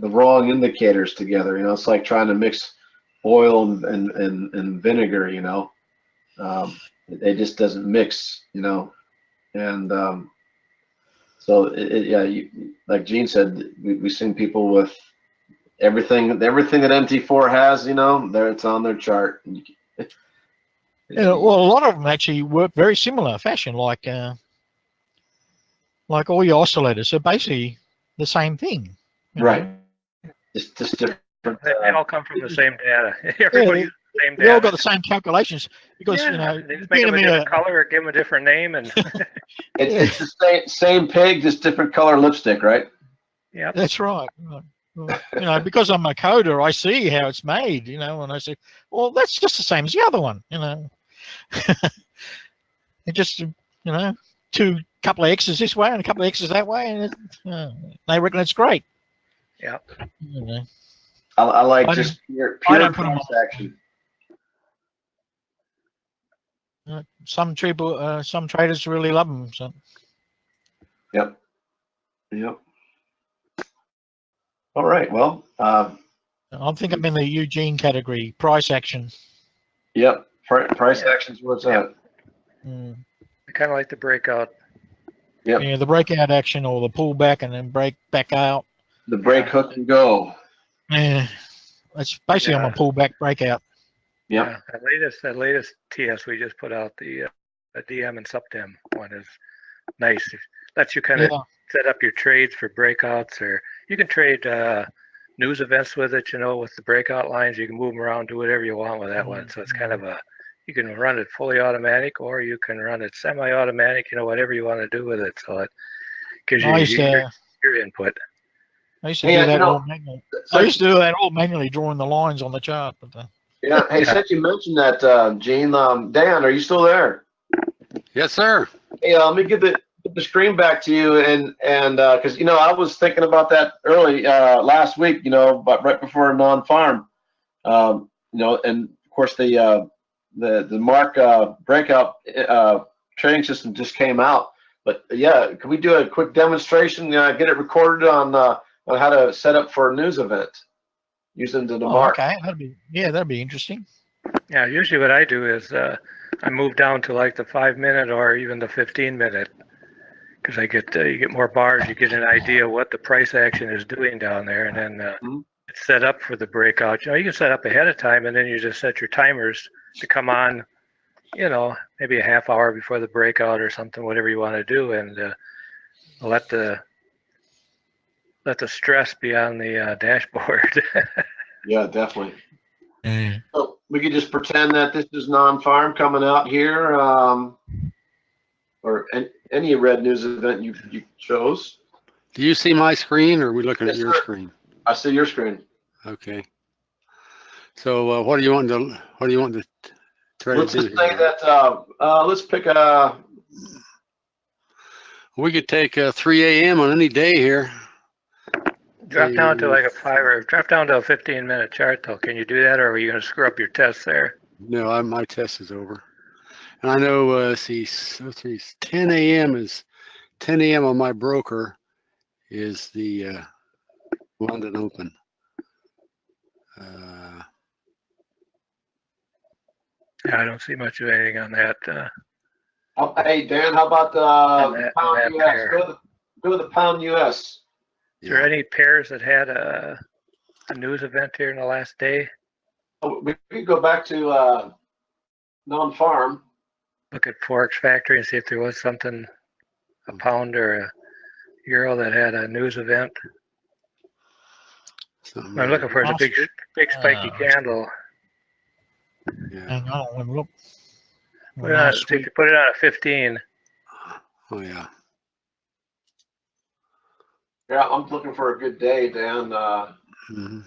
wrong indicators together. You know, it's like trying to mix oil and vinegar. You know, it just doesn't mix. You know, and so yeah, like Gene said, we've seen people with everything that MT4 has. You know, there it's on their chart. Yeah, well, a lot of them actually work very similar fashion, like all your oscillators. So basically, the same thing. Right. Know? Just different. They all come from the same data. Everybody uses the same They all data. got the same calculations because Yeah, you know they just make them a different color or give them a different name, and It's the same pig, just different color lipstick, right? yeah, that's right. Well, you know, because I'm a coder, I see how it's made. You know, and I say, well, that's just the same as the other one. You know, it just couple of X's this way and a couple of X's that way, and they reckon it's great. yeah. You know. I like I just pure don't put them price action. Some traders really love them. So. Yep. All right. Well. I think I'm in the Eugene category, price action. Yep. Price actions. What's that? I kind of like the breakout. Yep. Yeah, the breakout action or the pullback and then break back out. The break, hook, and go. Yeah, it's basically on a pullback breakout. Yep. Yeah, that latest TS we just put out, the DM and subdem one is nice. It lets you kind of set up your trades for breakouts, or you can trade news events with it. You know, with the breakout lines, you can move them around, do whatever you want with that one. So it's kind of you can run it fully automatic, or you can run it semi-automatic. You know, whatever you want to do with it. So it gives you your input. I used to do that all manually. I used to do that all manually, drawing the lines on the chart. But yeah. Hey, since you mentioned that, Gene, Dan, are you still there? Yes, sir. Hey, let me give the screen back to you, and because you know I was thinking about that early last week. You know, but right before non-farm. You know, and of course the Mark breakout trading system just came out. But yeah, can we do a quick demonstration? Get it recorded on how to set up for a news event using the Mark. Okay, that'd be interesting. Yeah, usually what I do is I move down to like the 5-minute or even the 15-minute, because I get you get more bars, you get an idea what the price action is doing down there, and then it's set up for the breakout. You know, you can set up ahead of time, and then you just set your timers to come on, you know, maybe a half hour before the breakout or something, whatever you want to do, and let the stress be on the dashboard. Yeah, definitely. So we could just pretend that this is non-farm coming out here, or any red news event you chose. Do you see my screen, or are we looking at your screen? I see your screen. Okay. So what do you want to try Let's to do just say here? that let's pick a. We could take 3 a.m. on any day here. Drop down to like drop down to a 15-minute chart though. Can you do that, or are you going to screw up your test there? No, my test is over. And I know, see, 10 a.m. is 10 a.m. on my broker is the London Open. Yeah, I don't see much of anything on that. Hey, Dan, how about on the that pound US? pair. Go to the pound US. Is there any pairs that had a news event here in the last day? Oh, we could go back to non-farm. Look at Forex Factory and see if there was something, a pound or a euro that had a news event. Something I'm looking for the big spiky candle. Yeah. Hang on, let me look. Put it on, Last see if week, you put it on a 15. Oh yeah. Yeah, I'm looking for a good day, Dan. Mhm.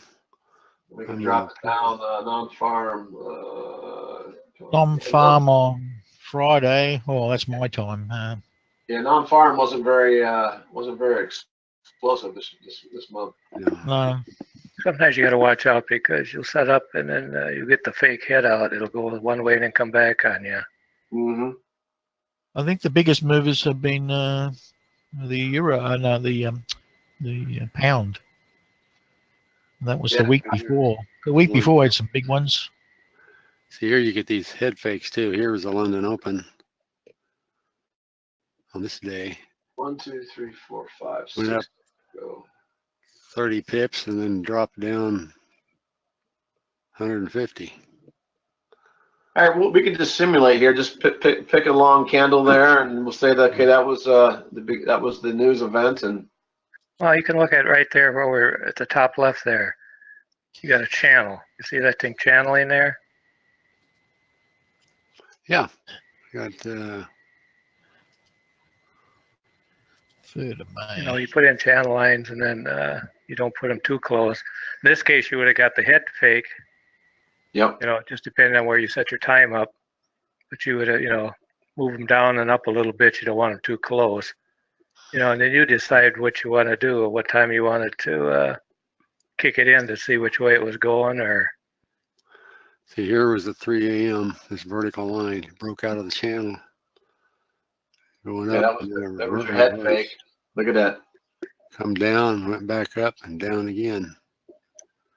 We can I'm drop it gonna- down non-farm. non-farm on Friday. Oh, that's my time. Yeah, non-farm wasn't very explosive this month. Yeah. No, Sometimes you got to watch out because you'll set up and then you get the fake head out. It'll go one way and then come back on you. Mm-hmm. I think the biggest movers have been the euro. No, the pound. That was the Yeah. week before. The week before had some big ones. See, here you get these head fakes too. Here was the London Open on this day. 1, 2, 3, 4, 5, Went 6. up Go. 30 pips and then dropped down 150. All right, well, we can just simulate here. Just pick a long candle there, and we'll say that okay, that was the news event, and Well, you can look at right there where we're at the top left there. You got a channel. You see that thing channeling there? Yeah. Got 3rd of May. You know, you put in channel lines and then you don't put them too close. In this case, you would have got the head fake. yep. You know, just depending on where you set your time up. But you would have, you know, move them down and up a little bit. You don't want them too close. You know, and then you decide what you want to do or what time you wanted to kick it in to see which way it was going or. see, here was the 3 a.m. This vertical line broke out of the channel, going Yeah, up. that was your head fake. Look at that. Come down, went back up and down again.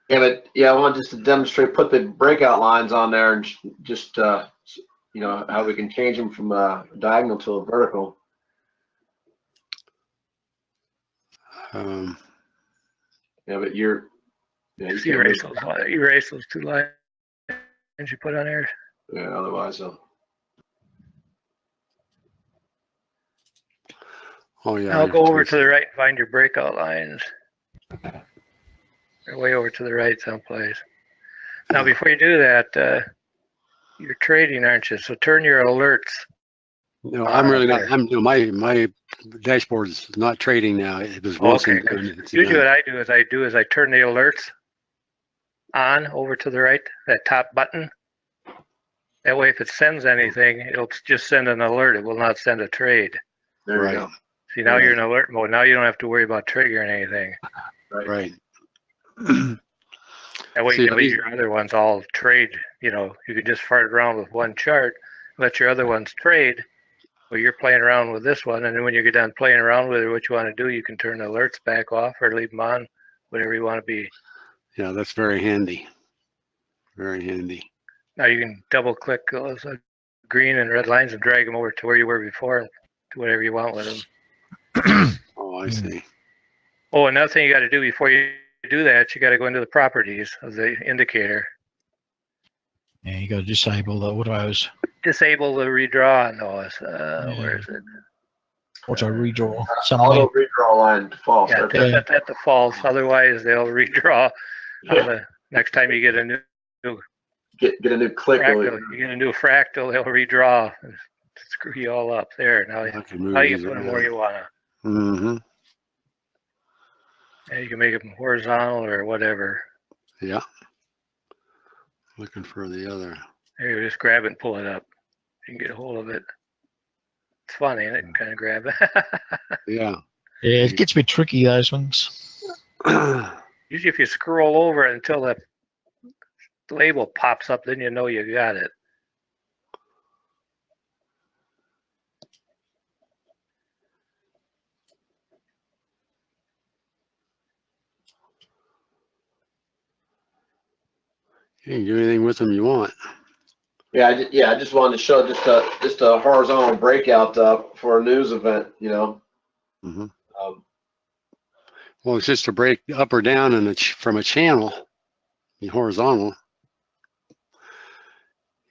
Yeah, but yeah, I want just to demonstrate, put the breakout lines on there, and just you know how we can change them from a diagonal to a vertical. Yeah, but you Just can't erase those 2 lines you put on there. yeah, otherwise Oh yeah. Now go over to the right and find your breakout lines. They're way over to the right someplace. Now before you do that, you're trading, aren't you? So turn your alerts. No, I'm really not. There. I'm my dashboard is not trading now. It was once Okay, and done. It's usually done. what I do is I turn the alerts on over to the right, that top button. That way if it sends anything, it'll just send an alert. It will not send a trade. there Right. you go. See, now you're in alert mode. Now you don't have to worry about triggering anything. Right. That way See, you can at leave least- your other ones all trade. You know, you can just fart around with one chart, let your other ones trade. Well, you're playing around with this one, and then when you get done playing around with it, what you want to do, you can turn the alerts back off or leave them on, whatever you want to be. Yeah, that's very handy. Very handy. Now you can double click those green and red lines and drag them over to where you were before, to whatever you want with them. Oh, I see. Oh, another thing you got to do before you do that, you got to go into the properties of the indicator. Yeah, you got to disable the autos. Disable the redraw on those. Where is it? Auto redraw. Auto Somewhere. redraw line false. Yeah, Okay. set that to false. Otherwise, they'll redraw. The next time you get a new Get a new click. fractal, you get a new fractal, they'll redraw and screw you all up there. Now, I can move now you these can put them around. where you want to. Mm-hmm. And you can make them horizontal or whatever. Yeah. Looking for the other. There, you just grab it and pull it up. You can get a hold of it. It's funny, and it can kind of grab it. Yeah. Yeah, it gets a bit tricky, those ones. Usually, if you scroll over it until the label pops up, then you know you got it. You can do anything with them you want. I just wanted to show just a horizontal breakout for a news event, you know. Mm-hmm. Well, it's just a break up or down in from a channel, horizontal.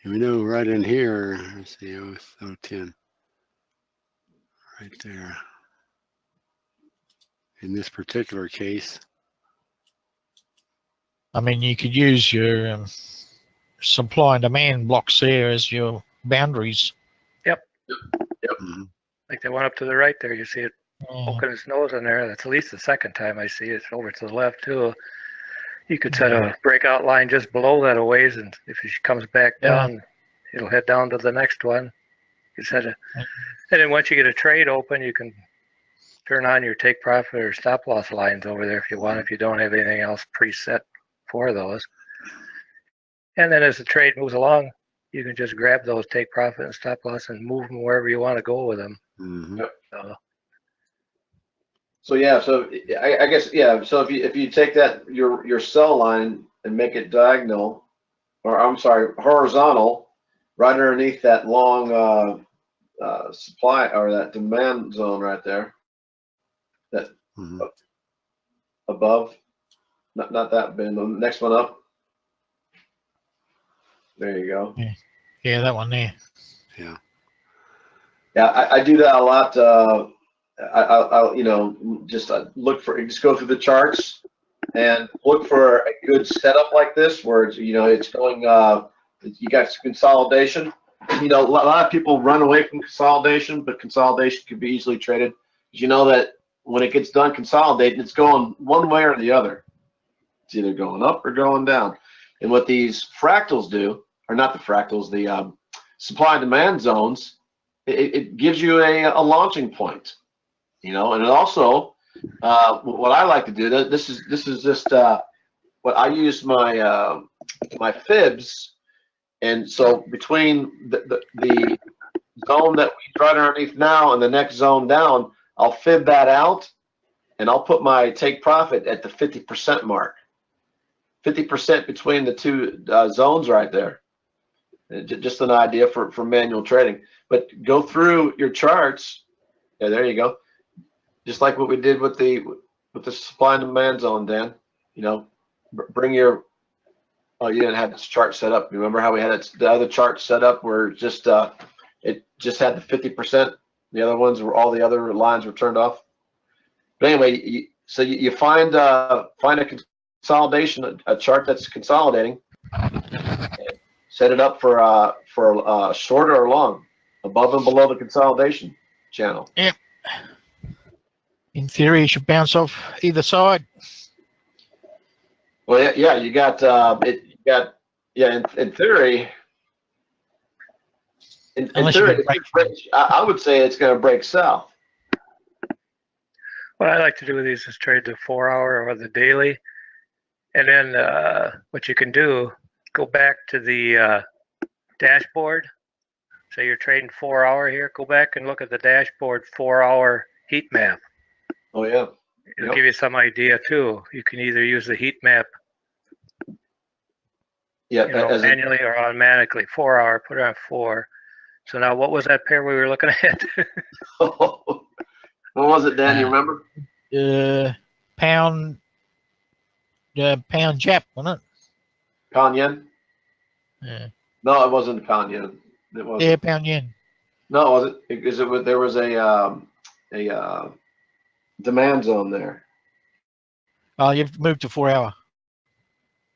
And we know right in here, let's see, 010, right there. In this particular case. I mean, you could use your supply and demand blocks there as your boundaries. Yep. Mm-hmm. Like the one up to the right there, you see it poking its nose in there. That's at least the second time I see it. It's over to the left too. You could set a breakout line just below that a ways, and if it comes back down, it'll head down to the next one. You set a, and then once you get a trade open, you can turn on your take profit or stop loss lines over there if you want, if you don't have anything else preset for those. And then as the trade moves along, you can just grab those take profit and stop loss and move them wherever you want to go with them. Mm-hmm. So yeah, so I guess yeah. So if you take that your sell line and make it diagonal, or I'm sorry, horizontal, right underneath that long supply or that demand zone right there, that above, not that bin, the next one up. There you go. Yeah, that one there. Yeah. Yeah, I do that a lot. I'll you know, just look for, just go through the charts and look for a good setup like this where it's, you know, it's going, you got some consolidation. You know, a lot of people run away from consolidation, but consolidation can be easily traded. You know that when it gets done consolidating, it's going one way or the other. It's either going up or going down. And what these fractals do, or not the fractals, the supply and demand zones, it gives you a launching point, you know. And it also, what I like to do, this is just what I use my my fibs, and so between the zone that we right underneath now and the next zone down, I'll fib that out, and I'll put my take profit at the 50% mark. 50% between the two zones right there. Just an idea for manual trading. But go through your charts. Yeah, there you go. Just like what we did with the supply and demand zone, Dan. You know, bring your. Oh, you didn't have this chart set up. Remember how we had the other chart set up where just it just had the 50%. The other ones were, all the other lines were turned off. But anyway, so you find a consolidation, a chart that's consolidating. Set it up for short or long, above and below the consolidation channel. Yep. In theory, it should bounce off either side. Well, yeah, you got yeah. In theory, in theory, I would say it's going to break south. What I like to do with these is trade the 4 hour or the daily, and then what you can do, go back to the dashboard. So you're trading 4 hour here. Go back and look at the dashboard 4 hour heat map. Oh yeah. It'll give you some idea too. You can either use the heat map, yeah, you know, manually or automatically. 4 hour, put it on 4. So now, what was that pair we were looking at? What was it, Dan? You remember? Pound Jap, wasn't it? Pound yen? Yeah. No, it wasn't pound yen. It wasn't. Yeah, pound yen. No, it wasn't. Because there was a demand zone there. Oh, you've moved to 4 hour.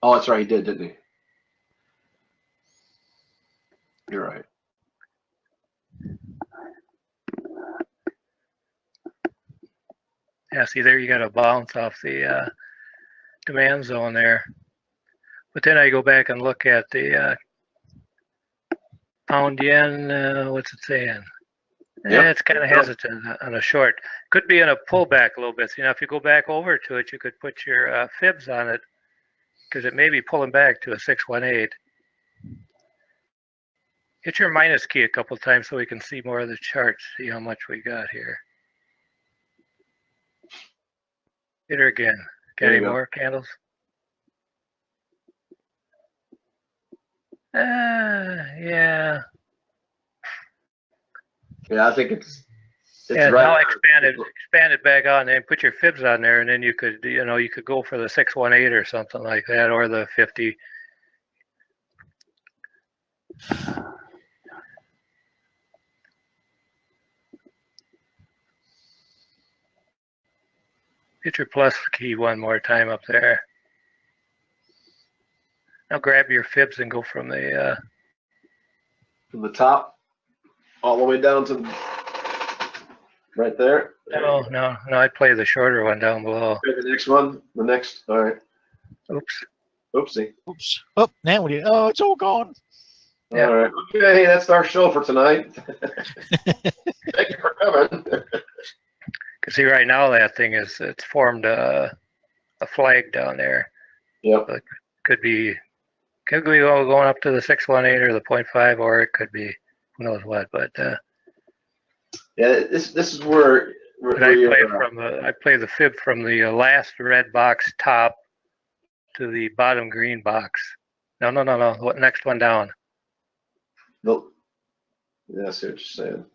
Oh, that's right. He did, didn't he? You're right. Yeah, see there, you got to bounce off the demand zone there. But then I go back and look at the pound yen. What's it saying? Yeah, it's kind of hesitant on a short. Could be in a pullback a little bit. So, you know, if you go back over to it, you could put your fibs on it because it may be pulling back to a 618. Hit your minus key a couple times so we can see more of the charts, see how much we got here. Hit her again. Got any more candles? Yeah. Yeah, I think it's Yeah, right. now expand it back on and put your fibs on there, and then you could, you could go for the 618 or something like that, or the 50. Hit your plus key one more time up there. Now grab your fibs and go from the From the top all the way down to right there. no, I'd play the shorter one down below. Okay, the next one, the next. All right. Oops. Oopsie. Oops. Oh, now we do. Oh, it's all gone. Yeah. All right. Okay, that's our show for tonight. Thank you for coming. Cause see, right now that thing it's formed a flag down there. Yep. So it could be going up to the 618 or the 0.5, or it could be who knows what. But Yeah, this is where I play the fib from the last red box top to the bottom green box. No. What next one down? No. Yeah, I see what you're saying.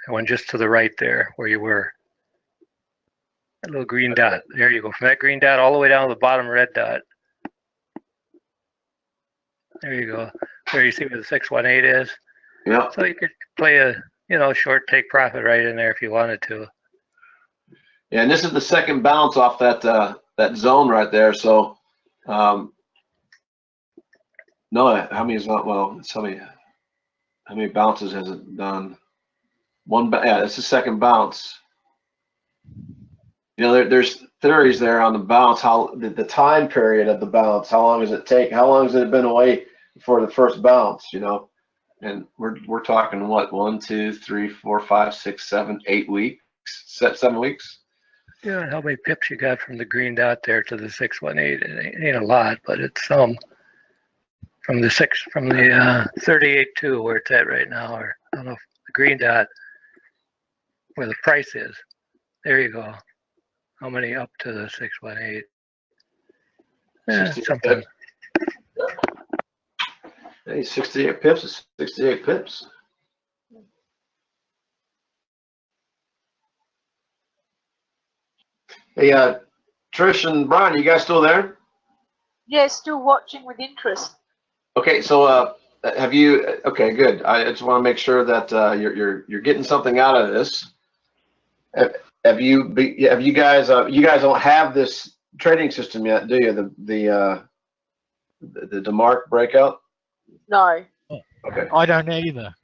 The one just to the right there, where you were. That little green dot. There you go. From that green dot all the way down to the bottom red dot. There you go. Where you see where the 618 is. Yeah. So you could play a short take profit right in there if you wanted to. Yeah, and this is the second bounce off that that zone right there. So, no, how many is not? Well, tell me how many bounces has it done? One. Yeah, it's the second bounce. There's theories there on the bounce. How the time period of the bounce? How long does it take? How long has it been away for the first bounce? And we're talking what, 1, 2, 3, 4, 5, 6, 7, 8 weeks. 7 weeks. Yeah, how many pips you got from the green dot there to the 618? It ain't a lot, but it's some. From the 38.2 where it's at right now, or I don't know, the green dot where the price is. There you go. How many up to the 618? Something. Hey, 68 pips is 68 pips. Hey, Trish and Brian, you guys still there? Yeah, still watching with interest. Okay, so have you? Okay, good. I just want to make sure that you're getting something out of this. Have you guys? You guys don't have this trading system yet, do you? The Demark breakout. No. Okay. I don't either.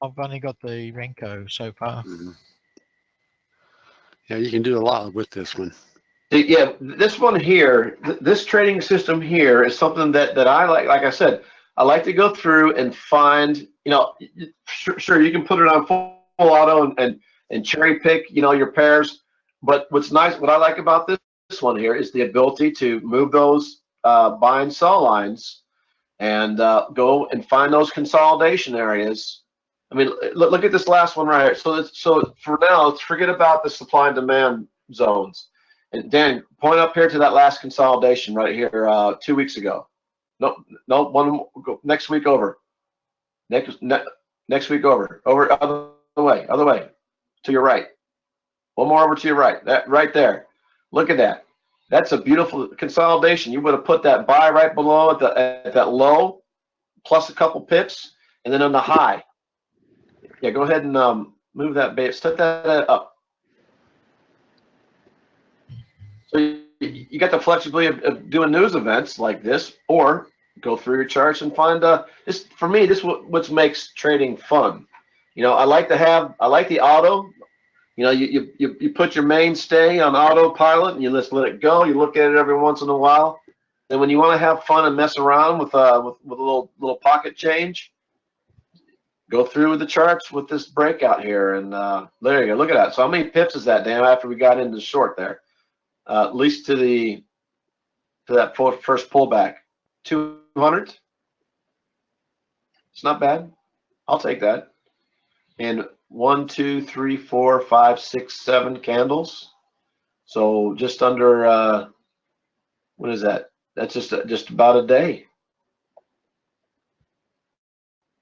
I've only got the Renko so far. Mhm. Yeah, you can do a lot with this one. Yeah, this one here, this trading system here is something that I like. Like I said, I like to go through and find, sure you can put it on full auto and cherry pick, your pairs. But what I like about this one here is the ability to move those buy and sell lines and go and find those consolidation areas. I mean, look at this last one right here. So for now, let's forget about the supply and demand zones. And Dan, point up here to that last consolidation right here 2 weeks ago. No, next week over. Next week over. Other way, to your right. One more over to your right. That right there. Look at that. That's a beautiful consolidation. You would have put that buy right below at that low, plus a couple pips, and then on the high. Yeah, go ahead and move that base. Set that up. So you got the flexibility of doing news events like this, or go through your charts and find this. For me, this is what makes trading fun. I like the auto. You put your mainstay on autopilot and you just let it go. You look at it every once in a while. Then when you want to have fun and mess around with a little pocket change, go through with the charts with this breakout here, and there you go. Look at that. So how many pips is that, Dan? After we got into the short there, at least to that first pullback, 200. It's not bad. I'll take that. And 1, 2, 3, 4, 5, 6, 7 candles. So just under, what is that? That's just about a day.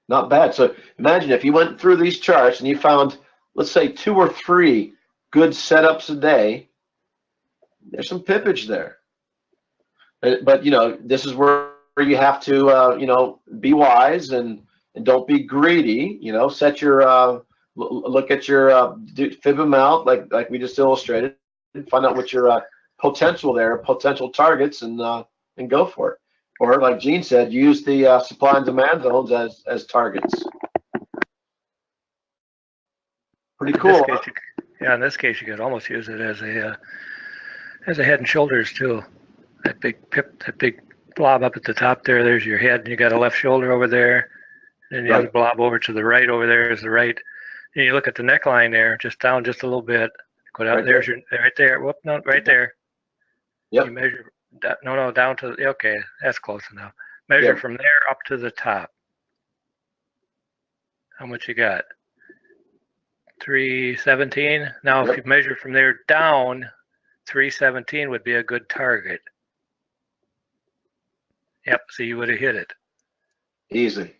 Not bad. So imagine if you went through these charts and you found, let's say, 2 or 3 good setups a day. There's some pippage there. But you know, this is where you have to, you know, be wise and don't be greedy. You know, set your look at your fib them out like we just illustrated. Find out what your potential there, potential targets, and go for it. Or like Gene said, use the supply and demand zones as targets. Pretty cool. In this case, you could almost use it as a head and shoulders too. That big blob up at the top there. There's your head, and you got a left shoulder over there. And then you have the blob over to the right. Over there is the right. And you look at the neckline there, just down just a little bit. Go down. Right there's your right there. Whoop, no, right there. Yep. You measure. No, down to the. Okay, that's close enough. Measure from there up to the top. How much you got? 317. Now, if you measure from there down, 317 would be a good target. Yep, so you would have hit it. Easy.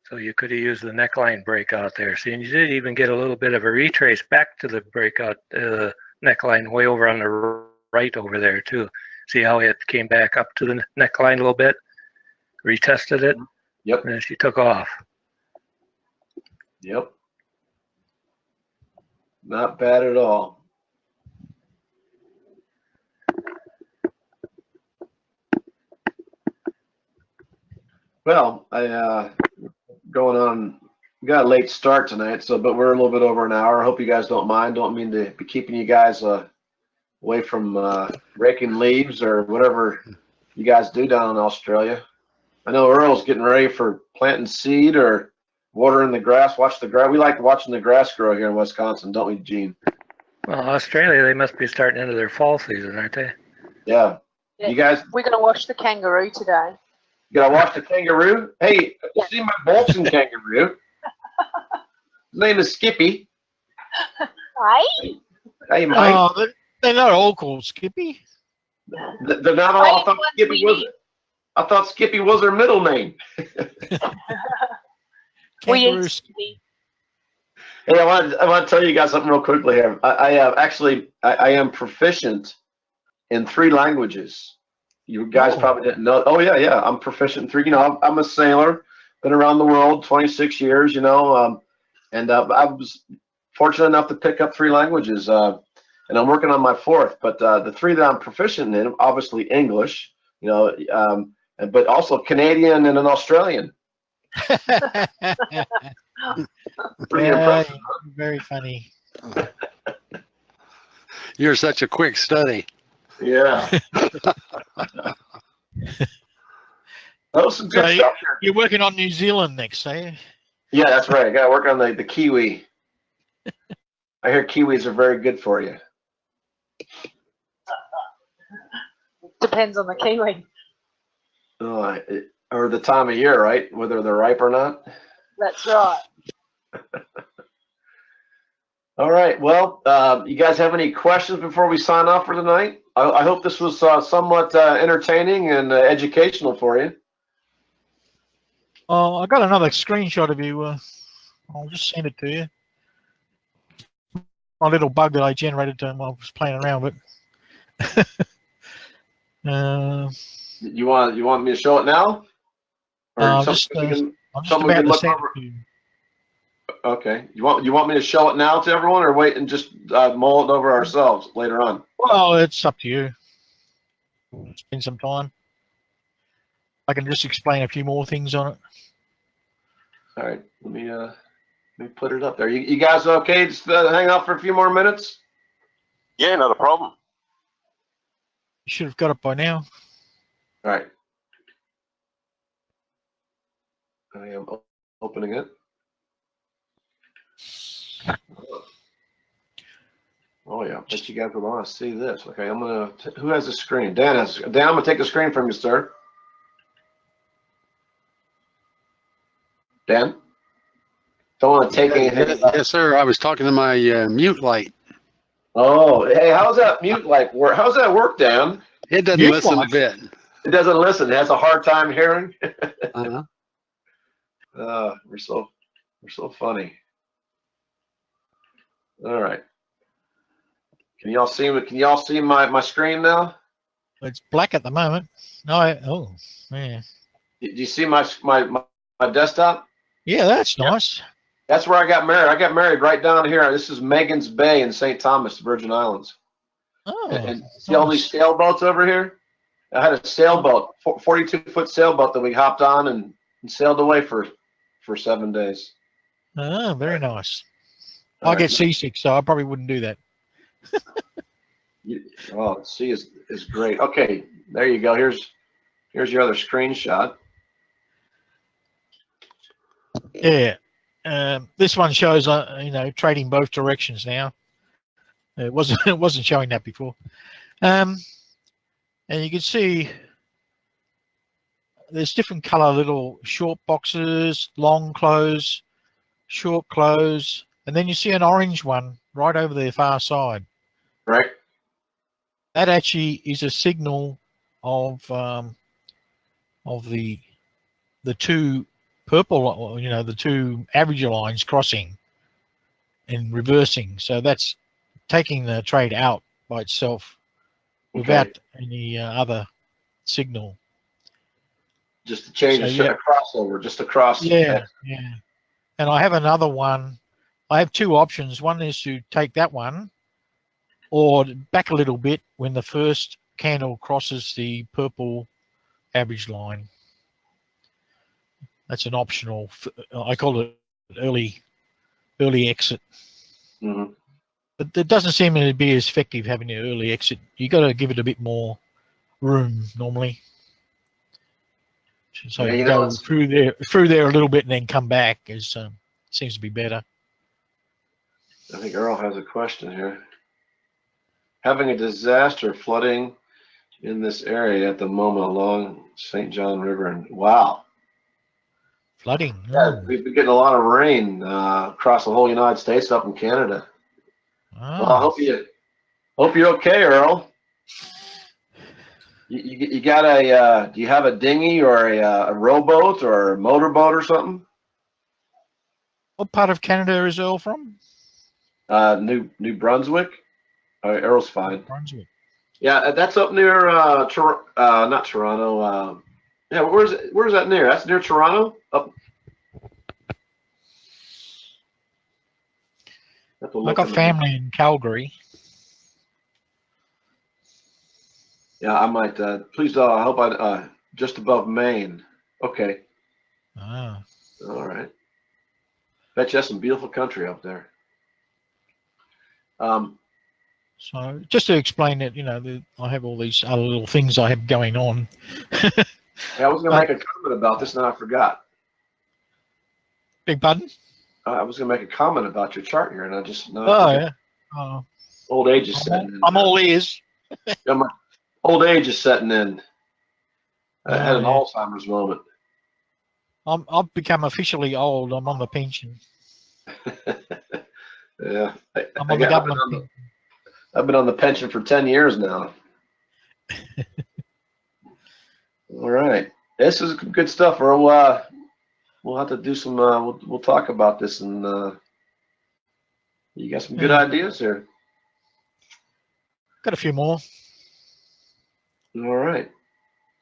So you could have used the neckline breakout there. See, and you did even get a little bit of a retrace back to the breakout neckline way over on the right over there too. See how it came back up to the neckline a little bit? Retested it? Yep. And then she took off. Yep. Not bad at all. Well, I going on. We got a late start tonight, but we're a little bit over an hour. I hope you guys don't mind. Don't mean to be keeping you guys away from raking leaves or whatever you guys do down in Australia. I know Earl's getting ready for planting seed or watering the grass. Watch the grass. We like watching the grass grow here in Wisconsin, don't we, Gene? Well, Australia, they must be starting into their fall season, aren't they? Yeah. You guys. We're going to wash the kangaroo today. You gotta watch the kangaroo. Hey, see my Bolton kangaroo. His name is Skippy. Hey. Hey, Mike. Oh, they're not all called Skippy. They're not all. I thought Skippy was her middle name. Kangaroo Skippy. Hey, I want to tell you guys something real quickly here. I am proficient in 3 languages. You guys probably didn't know. Oh yeah, I'm proficient in 3. You know, I'm a sailor, been around the world 26 years. You know, and I was fortunate enough to pick up 3 languages, and I'm working on my 4th. But the 3 that I'm proficient in, obviously English. You know, but also Canadian and an Australian. Pretty impressive. Huh? Very funny. You're such a quick study. Yeah. That was some good stuff here. You're working on New Zealand next, eh? Yeah, that's right. I got to work on the kiwi. I hear kiwis are very good for you. Depends on the kiwi. Oh, or the time of year, right? Whether they're ripe or not. That's right. All right. Well, you guys have any questions before we sign off for tonight? I hope this was somewhat entertaining and educational for you. I got another screenshot of you. I'll just send it to you. My little bug that I generated while I was playing around with. You want me to show it now? Or I'm just about to send it to you. Okay. You want me to show it now to everyone, or wait and just mull it over ourselves later on? Well, it's up to you. Spend some time. I can just explain a few more things on it. All right. Let me put it up there. You guys okay? Just hang out for a few more minutes. Yeah, not a problem. You should have got it by now. All right. I am opening it. Oh yeah, bet you guys would want to see this. Okay, who has the screen? Dan has. Dan, I'm gonna take the screen from you, sir. Dan, don't want to take anything. Yes, sir. I was talking to my mute light. Oh, hey, how's that mute like work? How's that work, Dan? It doesn't Mute listen a life. bit. It doesn't listen. It has a hard time hearing. Uh-huh. We're so funny. All right. Can y'all see me? Can y'all see my screen now? It's black at the moment. No, oh, yeah. Do you see my desktop? Yeah, that's nice. That's where I got married. I got married right down here. This is Megan's Bay in St. Thomas, Virgin Islands. Oh, And see all these sailboats over here? I had a sailboat, 42-foot sailboat that we hopped on and sailed away for 7 days. oh, very nice. All I get right. seasick, so I probably wouldn't do that. Oh, sea is great. Okay, there you go. Here's your other screenshot. Yeah. This one shows, trading both directions now. It wasn't showing that before. And you can see there's different color little short boxes, long close, short close, and then you see an orange one right over the far side. Right. That actually is a signal of the two purple, the two average lines crossing and reversing. So that's taking the trade out by itself without any other signal. Just to change a crossover, just across. Yeah, yeah. And I have another one. I have two options. One is to take that one or back a little bit when the first candle crosses the purple average line. That's an optional. I call it early exit. Mm-hmm. But it doesn't seem to be as effective having an early exit. You got to give it a bit more room normally. So you go through there a little bit and then come back. Seems to be better. I think Earl has a question here. Having a disaster flooding in this area at the moment along St. John River, and wow. Flooding. Yeah, we've been getting a lot of rain across the whole United States, up in Canada. Oh. Well, I hope you're okay, Earl. You got do you have a dinghy or a rowboat or a motorboat or something? What part of Canada is Earl from? New Brunswick. Earl's fine. Brunswick. Yeah, that's up near not Toronto. Yeah, where's that near? That's near Toronto. Up. I got family in Calgary. Yeah, I might. Please, I hope I just above Maine. Okay. Ah. All right. Bet you have some beautiful country up there. So just to explain that, I have all these other little things I have going on. Yeah, I was going to make a comment about this, and I forgot. Big pardon? I was going to make a comment about your chart here, and I just. Yeah. Old age is setting in. I'm all ears. Yeah, my old age is setting in. I had an Alzheimer's moment. I've become officially old. I'm on the pension. Yeah. I'm on the government. I've been on the pension for 10 years now. All right. This is good stuff. We'll have to do some, we'll talk about this, and you got some good ideas here. Got a few more. All right.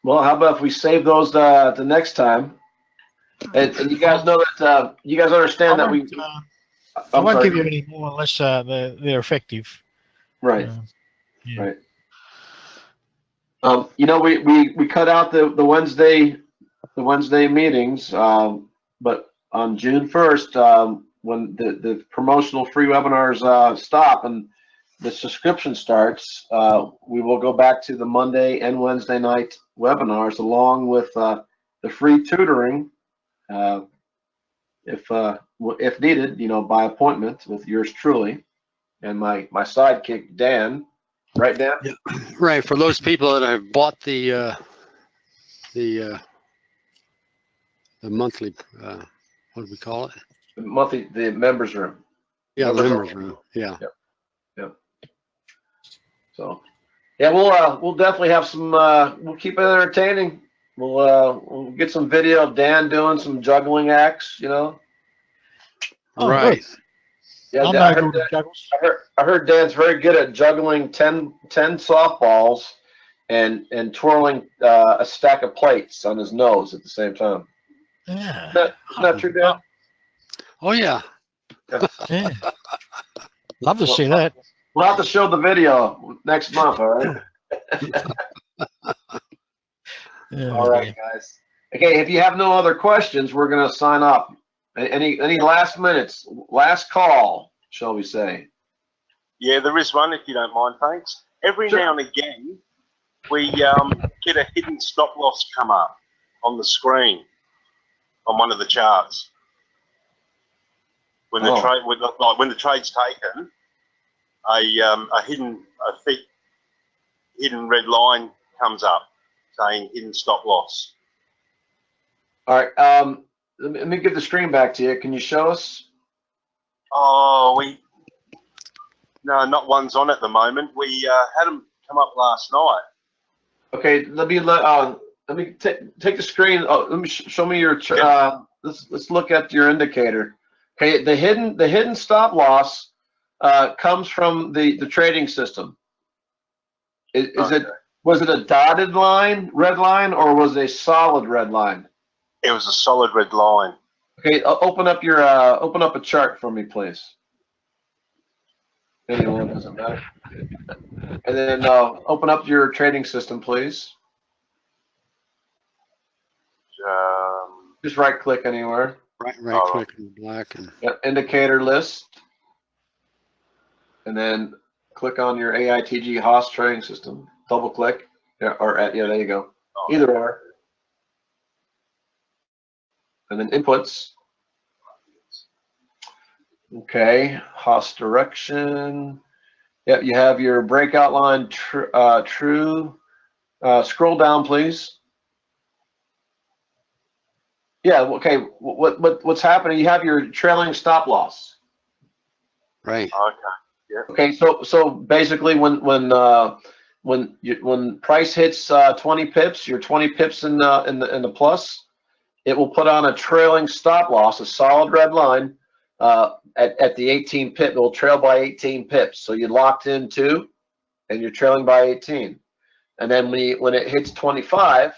Well, how about if we save those the next time? And you guys know that, you guys understand that I won't give you any more unless they're effective. Right. Yeah. Right. We cut out the Wednesday meetings, but on June 1st, when the promotional free webinars stop and the subscription starts, we will go back to the Monday and Wednesday night webinars along with the free tutoring, if needed, by appointment with yours truly and my sidekick Dan. Right, Dan? Yeah. Right. For those people that have bought the monthly, what do we call it? The members room. Yeah, the members room. Yeah. Yep. So, yeah, we'll definitely have some. We'll keep it entertaining. We'll get some video of Dan doing some juggling acts. You know. Oh, Right. Yeah, I'm I no heard, good at juggles. I heard Dan's very good at juggling 10 softballs and twirling a stack of plates on his nose at the same time. Yeah. Isn't that true, Dan? Oh yeah. Yeah. Love to see that. We'll have to show the video next month, all right? Yeah, All right, guys. Okay, if you have no other questions, we're going to sign off. Any last minutes, last call, shall we say? Yeah, there is one, if you don't mind, thanks. Every Sure. now and again, we get a hidden stop loss come up on the screen on one of the charts. When the Oh. trade, when the trade's taken, a thick hidden red line comes up saying hidden stop loss. All right. Let me give the screen back to you. Can you show us? Oh, no, not one's on at the moment. We had them come up last night. Okay. Let me take the screen. Oh, let me show me your. Let's look at your indicator. Okay. The hidden stop loss comes from the trading system. Was it a dotted line, red line, or was it a solid red line? It was a solid red line. Okay, open up a chart for me, please. Anyone, doesn't matter. And then open up your trading system, please. Just right click anywhere. Right click in the black and Yep, indicator list. And then click on your AITG Haas trading system. Double click. Yeah, there you go. Either or. And then inputs. Okay, Haas direction. Yep, you have your breakout line true. Scroll down, please. Yeah, okay. What's happening? You have your trailing stop loss. right. Okay. Yeah. Okay, so basically when price hits 20 pips, you're 20 pips in the plus, it will put on a trailing stop loss, a solid red line at the 18 pip. It will trail by 18 pips. So you locked in 2, and you're trailing by 18. And then when it hits 25,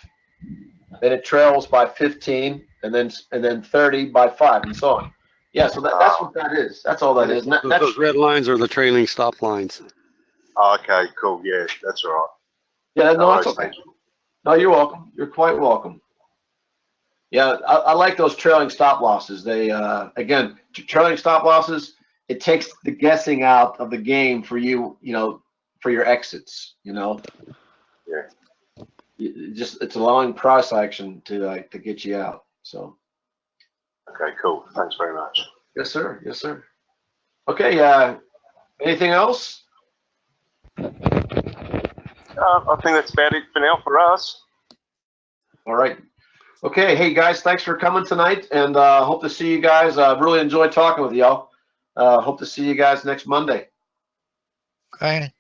then it trails by 15, and then 30 by 5, and so on. Yeah, so that's what that is. That's all that is. Those red lines are the trailing stop lines. Okay, cool. Yeah, that's all right. Yeah, no, that's worries, okay. thank you. No, you're welcome. You're quite welcome. Yeah, I like those trailing stop losses. They again, trailing stop losses. It takes the guessing out of the game for you. For your exits. Yeah. It's allowing price action to get you out. So. Okay, cool. Thanks very much. Yes, sir. Yes, sir. Okay. Anything else? I think that's about it for now for us. All right. Okay. Hey guys, thanks for coming tonight, and hope to see you guys. Really enjoyed talking with y'all. Hope to see you guys next Monday. Okay.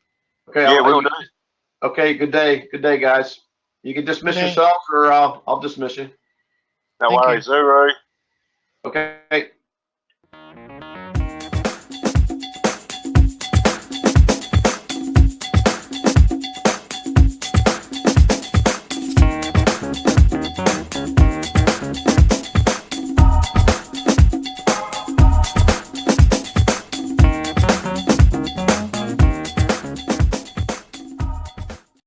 Okay. Yeah, we'll do. Okay. Good day. Good day, guys. You can dismiss yourself, or I'll dismiss you. No Thank you. worries, Uru. Okay.